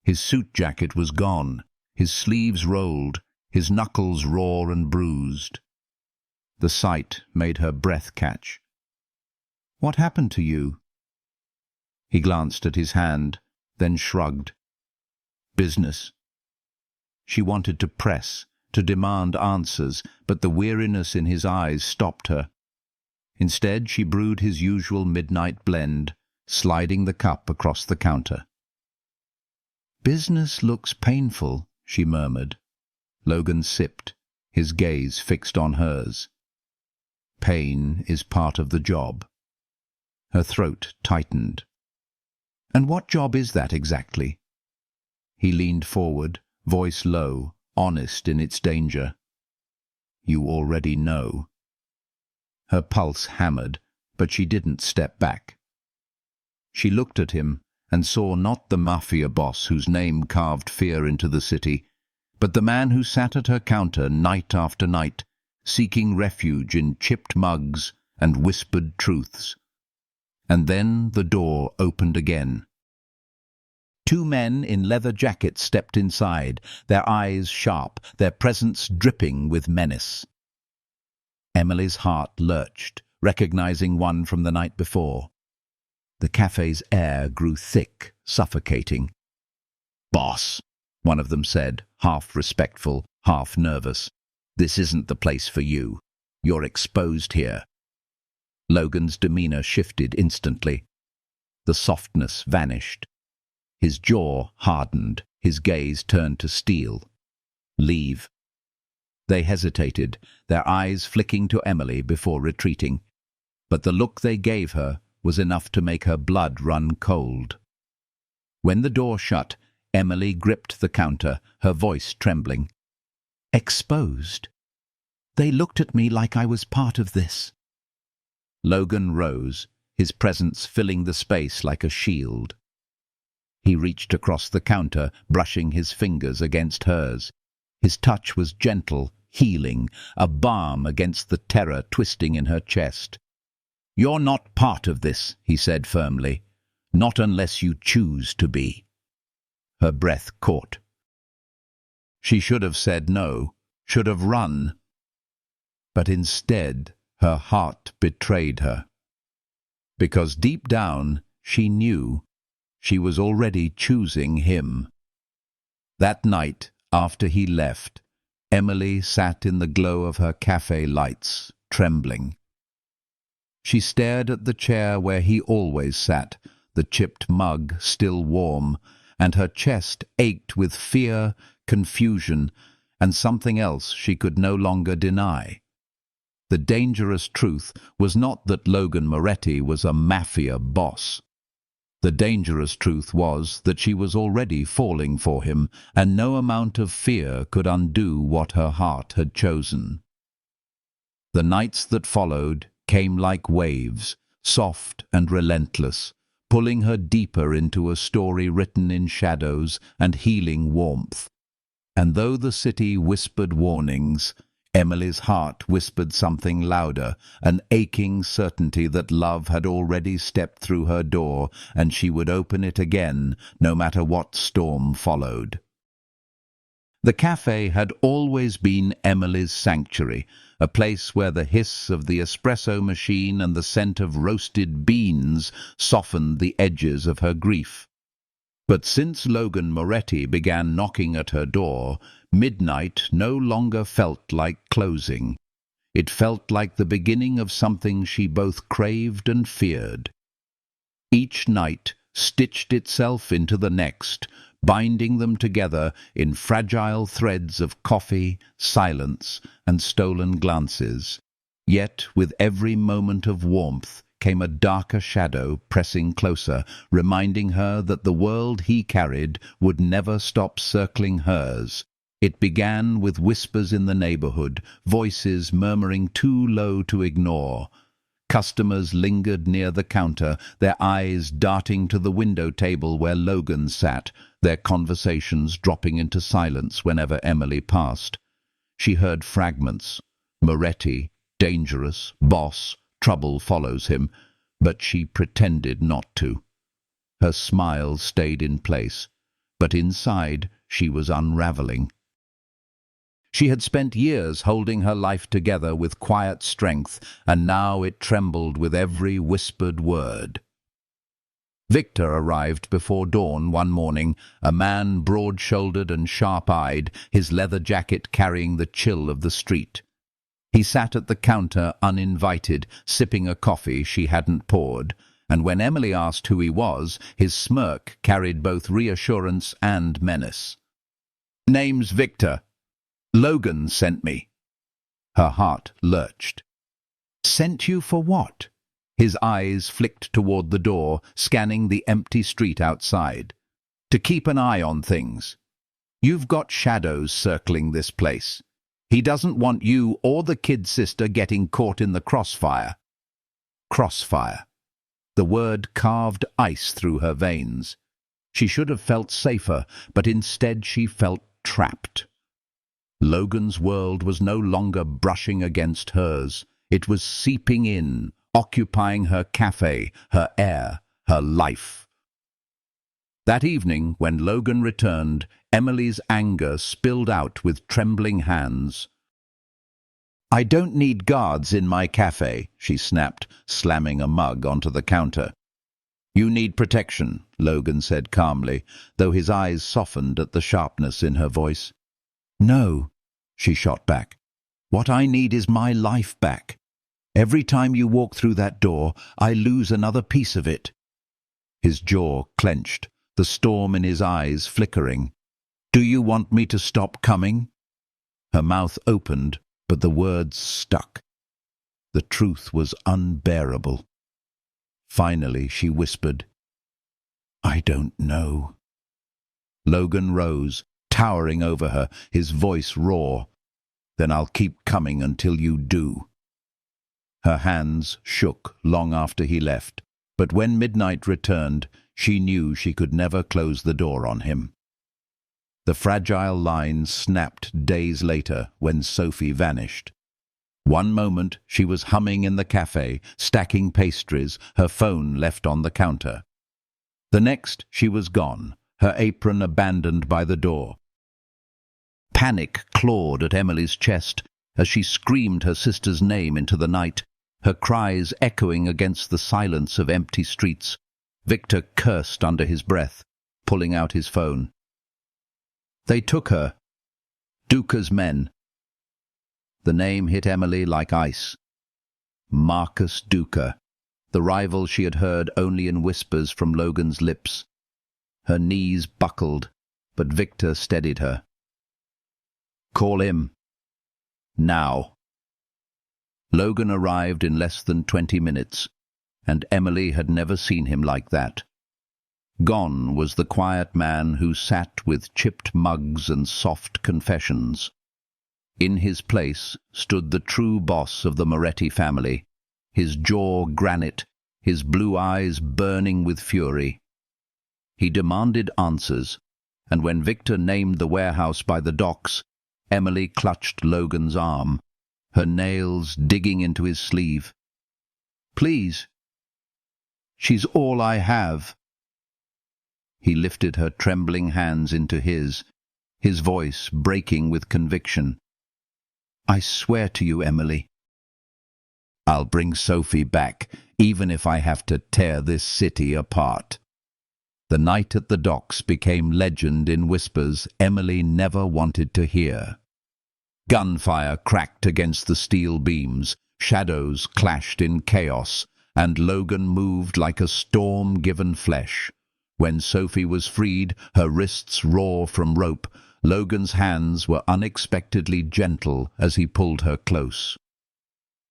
His suit jacket was gone, his sleeves rolled, his knuckles raw and bruised. The sight made her breath catch. "What happened to you?" He glanced at his hand, then shrugged. "Business." She wanted to press, to demand answers, but the weariness in his eyes stopped her. Instead, she brewed his usual midnight blend, sliding the cup across the counter. "Business looks painful," she murmured. Logan sipped, his gaze fixed on hers. "Pain is part of the job." Her throat tightened. "And what job is that exactly?" He leaned forward, voice low, honest in its danger. "You already know." Her pulse hammered, but she didn't step back. She looked at him and saw not the MAFIA boss whose name carved fear into the city, but the man who sat at her counter night after night, seeking refuge in chipped mugs and whispered truths. And then the door opened again. Two men in leather jackets stepped inside, their eyes sharp, their presence dripping with menace. Emily's heart lurched, recognizing one from the night before. The cafe's air grew thick, suffocating. "Boss," one of them said, half respectful, half nervous. "This isn't the place for you. You're exposed here." Logan's demeanor shifted instantly. The softness vanished. His jaw hardened, his gaze turned to steel. "Leave." They hesitated, their eyes flicking to Emily before retreating. But the look they gave her was enough to make her blood run cold. When the door shut, Emily gripped the counter, her voice trembling. "Exposed? They looked at me like I was part of this." Logan rose, his presence filling the space like a shield. He reached across the counter, brushing his fingers against hers. His touch was gentle, healing, a balm against the terror twisting in her chest. "You're not part of this," he said firmly. "Not unless you choose to be." Her breath caught. She should have said no, should have run. But instead, her heart betrayed her. Because deep down, she knew she was already choosing him. That night, after he left, Emily sat in the glow of her cafe lights, trembling. She stared at the chair where he always sat, the chipped mug still warm, and her chest ached with fear, confusion, and something else she could no longer deny. The dangerous truth was not that Logan Moretti was a MAFIA boss. The dangerous truth was that she was already falling for him, and no amount of fear could undo what her heart had chosen. The nights that followed came like waves, soft and relentless, pulling her deeper into a story written in shadows and healing warmth. And though the city whispered warnings, Emily's heart whispered something louder, an aching certainty that love had already stepped through her door, and she would open it again, no matter what storm followed. The cafe had always been Emily's sanctuary, a place where the hiss of the espresso machine and the scent of roasted beans softened the edges of her grief. But since Logan Moretti began knocking at her door, midnight no longer felt like closing. It felt like the beginning of something she both craved and feared. Each night stitched itself into the next, binding them together in fragile threads of coffee, silence, and stolen glances. Yet with every moment of warmth came a darker shadow pressing closer, reminding her that the world he carried would never stop circling hers. It began with whispers in the neighborhood, voices murmuring too low to ignore. Customers lingered near the counter, their eyes darting to the window table where Logan sat, their conversations dropping into silence whenever Emily passed. She heard fragments. Moretti, dangerous, boss, trouble follows him, but she pretended not to. Her smile stayed in place, but inside she was unraveling. She had spent years holding her life together with quiet strength, and now it trembled with every whispered word. Victor arrived before dawn one morning, a man broad-shouldered and sharp-eyed, his leather jacket carrying the chill of the street. He sat at the counter uninvited, sipping a coffee she hadn't poured, and when Emily asked who he was, his smirk carried both reassurance and menace. "Name's Victor. Logan sent me." Her heart lurched. "Sent you for what?" His eyes flicked toward the door, scanning the empty street outside. "To keep an eye on things. You've got shadows circling this place. He doesn't want you or the kid sister getting caught in the crossfire." Crossfire. The word carved ice through her veins. She should have felt safer, but instead she felt trapped. Logan's world was no longer brushing against hers. It was seeping in, occupying her cafe, her air, her life. That evening, when Logan returned, Emily's anger spilled out with trembling hands. "I don't need guards in my cafe," she snapped, slamming a mug onto the counter. "You need protection," Logan said calmly, though his eyes softened at the sharpness in her voice. "No," she shot back. "What I need is my life back. Every time you walk through that door, I lose another piece of it." His jaw clenched, the storm in his eyes flickering. "Do you want me to stop coming?" Her mouth opened, but the words stuck. The truth was unbearable. Finally, she whispered, "I don't know." Logan rose, towering over her, his voice raw. "Then I'll keep coming until you do." Her hands shook long after he left, but when midnight returned, she knew she could never close the door on him. The fragile line snapped days later when Sophie vanished. One moment she was humming in the cafe, stacking pastries, her phone left on the counter. The next she was gone, her apron abandoned by the door. Panic clawed at Emily's chest as she screamed her sister's name into the night, her cries echoing against the silence of empty streets. Victor cursed under his breath, pulling out his phone. "They took her. Duca's men." The name hit Emily like ice. Marcus Duca, the rival she had heard only in whispers from Logan's lips. Her knees buckled, but Victor steadied her. "Call him. Now." Logan arrived in less than 20 minutes, and Emily had never seen him like that. Gone was the quiet man who sat with chipped mugs and soft confessions. In his place stood the true boss of the Moretti family, his jaw granite, his blue eyes burning with fury. He demanded answers, and when Victor named the warehouse by the docks, Emily clutched Logan's arm, her nails digging into his sleeve. "Please. She's all I have." He lifted her trembling hands into his voice breaking with conviction. "I swear to you, Emily. I'll bring Sophie back, even if I have to tear this city apart." The night at the docks became legend in whispers Emily never wanted to hear. Gunfire cracked against the steel beams, shadows clashed in chaos, and Logan moved like a storm-given flesh. When Sophie was freed, her wrists raw from rope, Logan's hands were unexpectedly gentle as he pulled her close.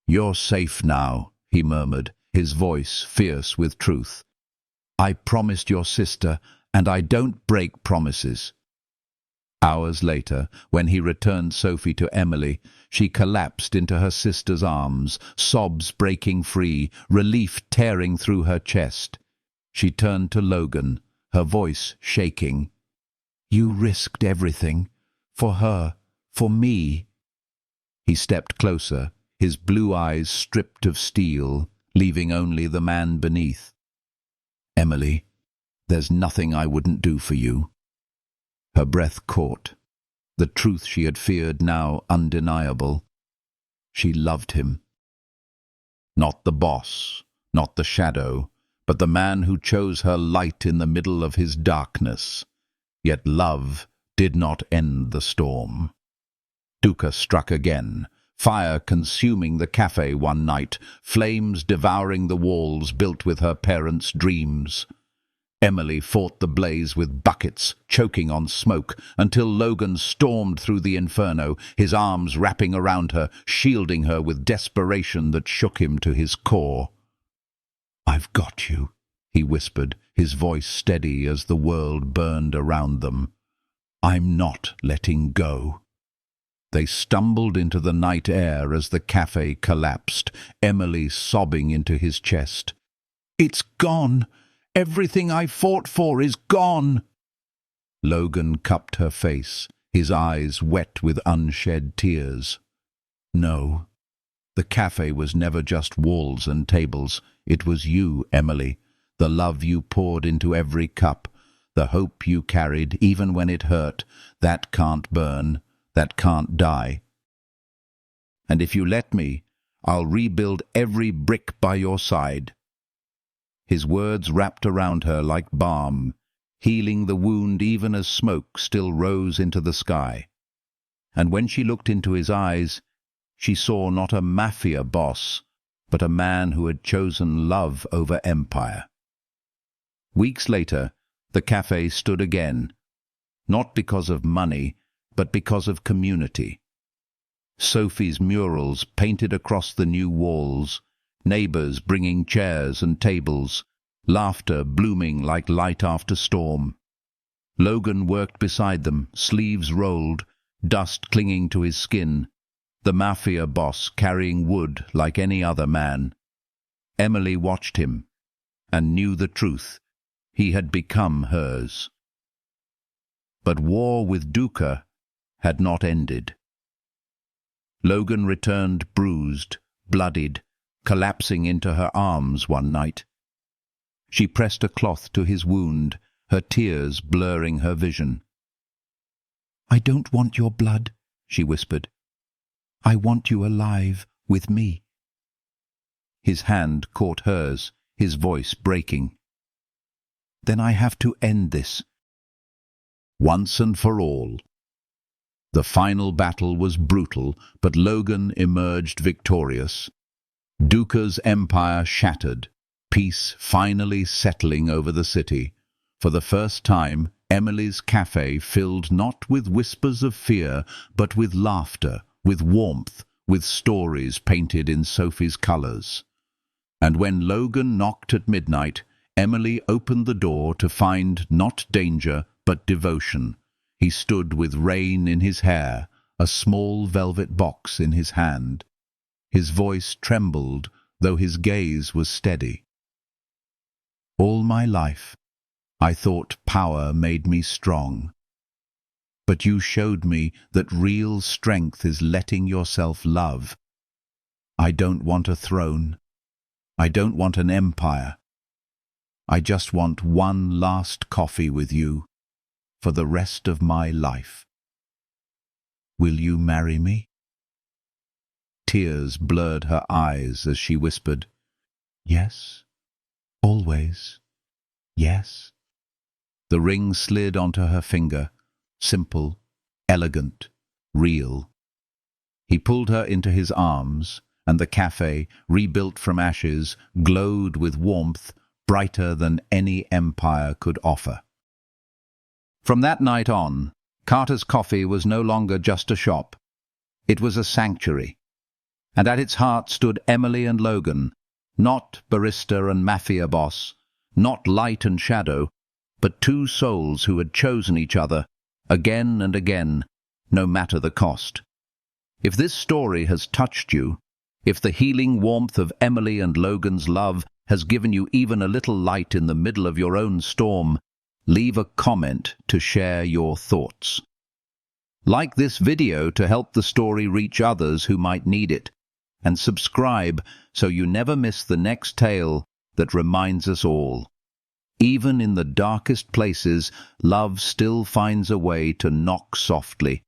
"You're safe now," he murmured, his voice fierce with truth. "I promised your sister, and I don't break promises." Hours later, when he returned Sophie to Emily, she collapsed into her sister's arms, sobs breaking free, relief tearing through her chest. She turned to Logan, her voice shaking. "You risked everything. For her. For me." He stepped closer, his blue eyes stripped of steel, leaving only the man beneath. "Emily, there's nothing I wouldn't do for you." Her breath caught, the truth she had feared now undeniable. She loved him. Not the boss, not the shadow, but the man who chose her light in the middle of his darkness. Yet love did not end the storm. Duca struck again, fire consuming the café one night, flames devouring the walls built with her parents' dreams. Emily fought the blaze with buckets, choking on smoke, until Logan stormed through the inferno, his arms wrapping around her, shielding her with desperation that shook him to his core. "I've got you," he whispered, his voice steady as the world burned around them. "I'm not letting go." They stumbled into the night air as the café collapsed, Emily sobbing into his chest. "It's gone! Everything I fought for is gone!" Logan cupped her face, his eyes wet with unshed tears. "No, the café was never just walls and tables. It was you, Emily, the love you poured into every cup, the hope you carried even when it hurt. That can't burn, that can't die. And if you let me, I'll rebuild every brick by your side." His words wrapped around her like balm, healing the wound even as smoke still rose into the sky. And when she looked into his eyes, she saw not a mafia boss, but a man who had chosen love over empire. Weeks later, the café stood again, not because of money, but because of community. Sophie's murals painted across the new walls, neighbors bringing chairs and tables, laughter blooming like light after storm. Logan worked beside them, sleeves rolled, dust clinging to his skin, the mafia boss carrying wood like any other man. Emily watched him and knew the truth. He had become hers. But war with Duca had not ended. Logan returned bruised, bloodied, collapsing into her arms one night. She pressed a cloth to his wound, her tears blurring her vision. "I don't want your blood," she whispered. "I want you alive with me." His hand caught hers, his voice breaking. "Then I have to end this." Once and for all. The final battle was brutal, but Logan emerged victorious. Duca's empire shattered, peace finally settling over the city. For the first time, Emily's café filled not with whispers of fear, but with laughter, with warmth, with stories painted in Sophie's colors. And when Logan knocked at midnight, Emily opened the door to find not danger, but devotion. He stood with rain in his hair, a small velvet box in his hand. His voice trembled, though his gaze was steady. "All my life, I thought power made me strong. But you showed me that real strength is letting yourself love. I don't want a throne. I don't want an empire. I just want one last coffee with you for the rest of my life. Will you marry me?" Tears blurred her eyes as she whispered, "Yes, always, yes." The ring slid onto her finger, simple, elegant, real. He pulled her into his arms, and the café, rebuilt from ashes, glowed with warmth brighter than any empire could offer. From that night on, Carter's Coffee was no longer just a shop. It was a sanctuary. And at its heart stood Emily and Logan, Not barrister and mafia boss, not light and shadow, but two souls who had chosen each other, again and again, no matter the cost. If this story has touched you, if the healing warmth of Emily and Logan's love has given you even a little light in the middle of your own storm, leave a comment to share your thoughts. Like this video to help the story reach others who might need it, and subscribe so you never miss the next tale that reminds us all. Even in the darkest places, love still finds a way to knock softly.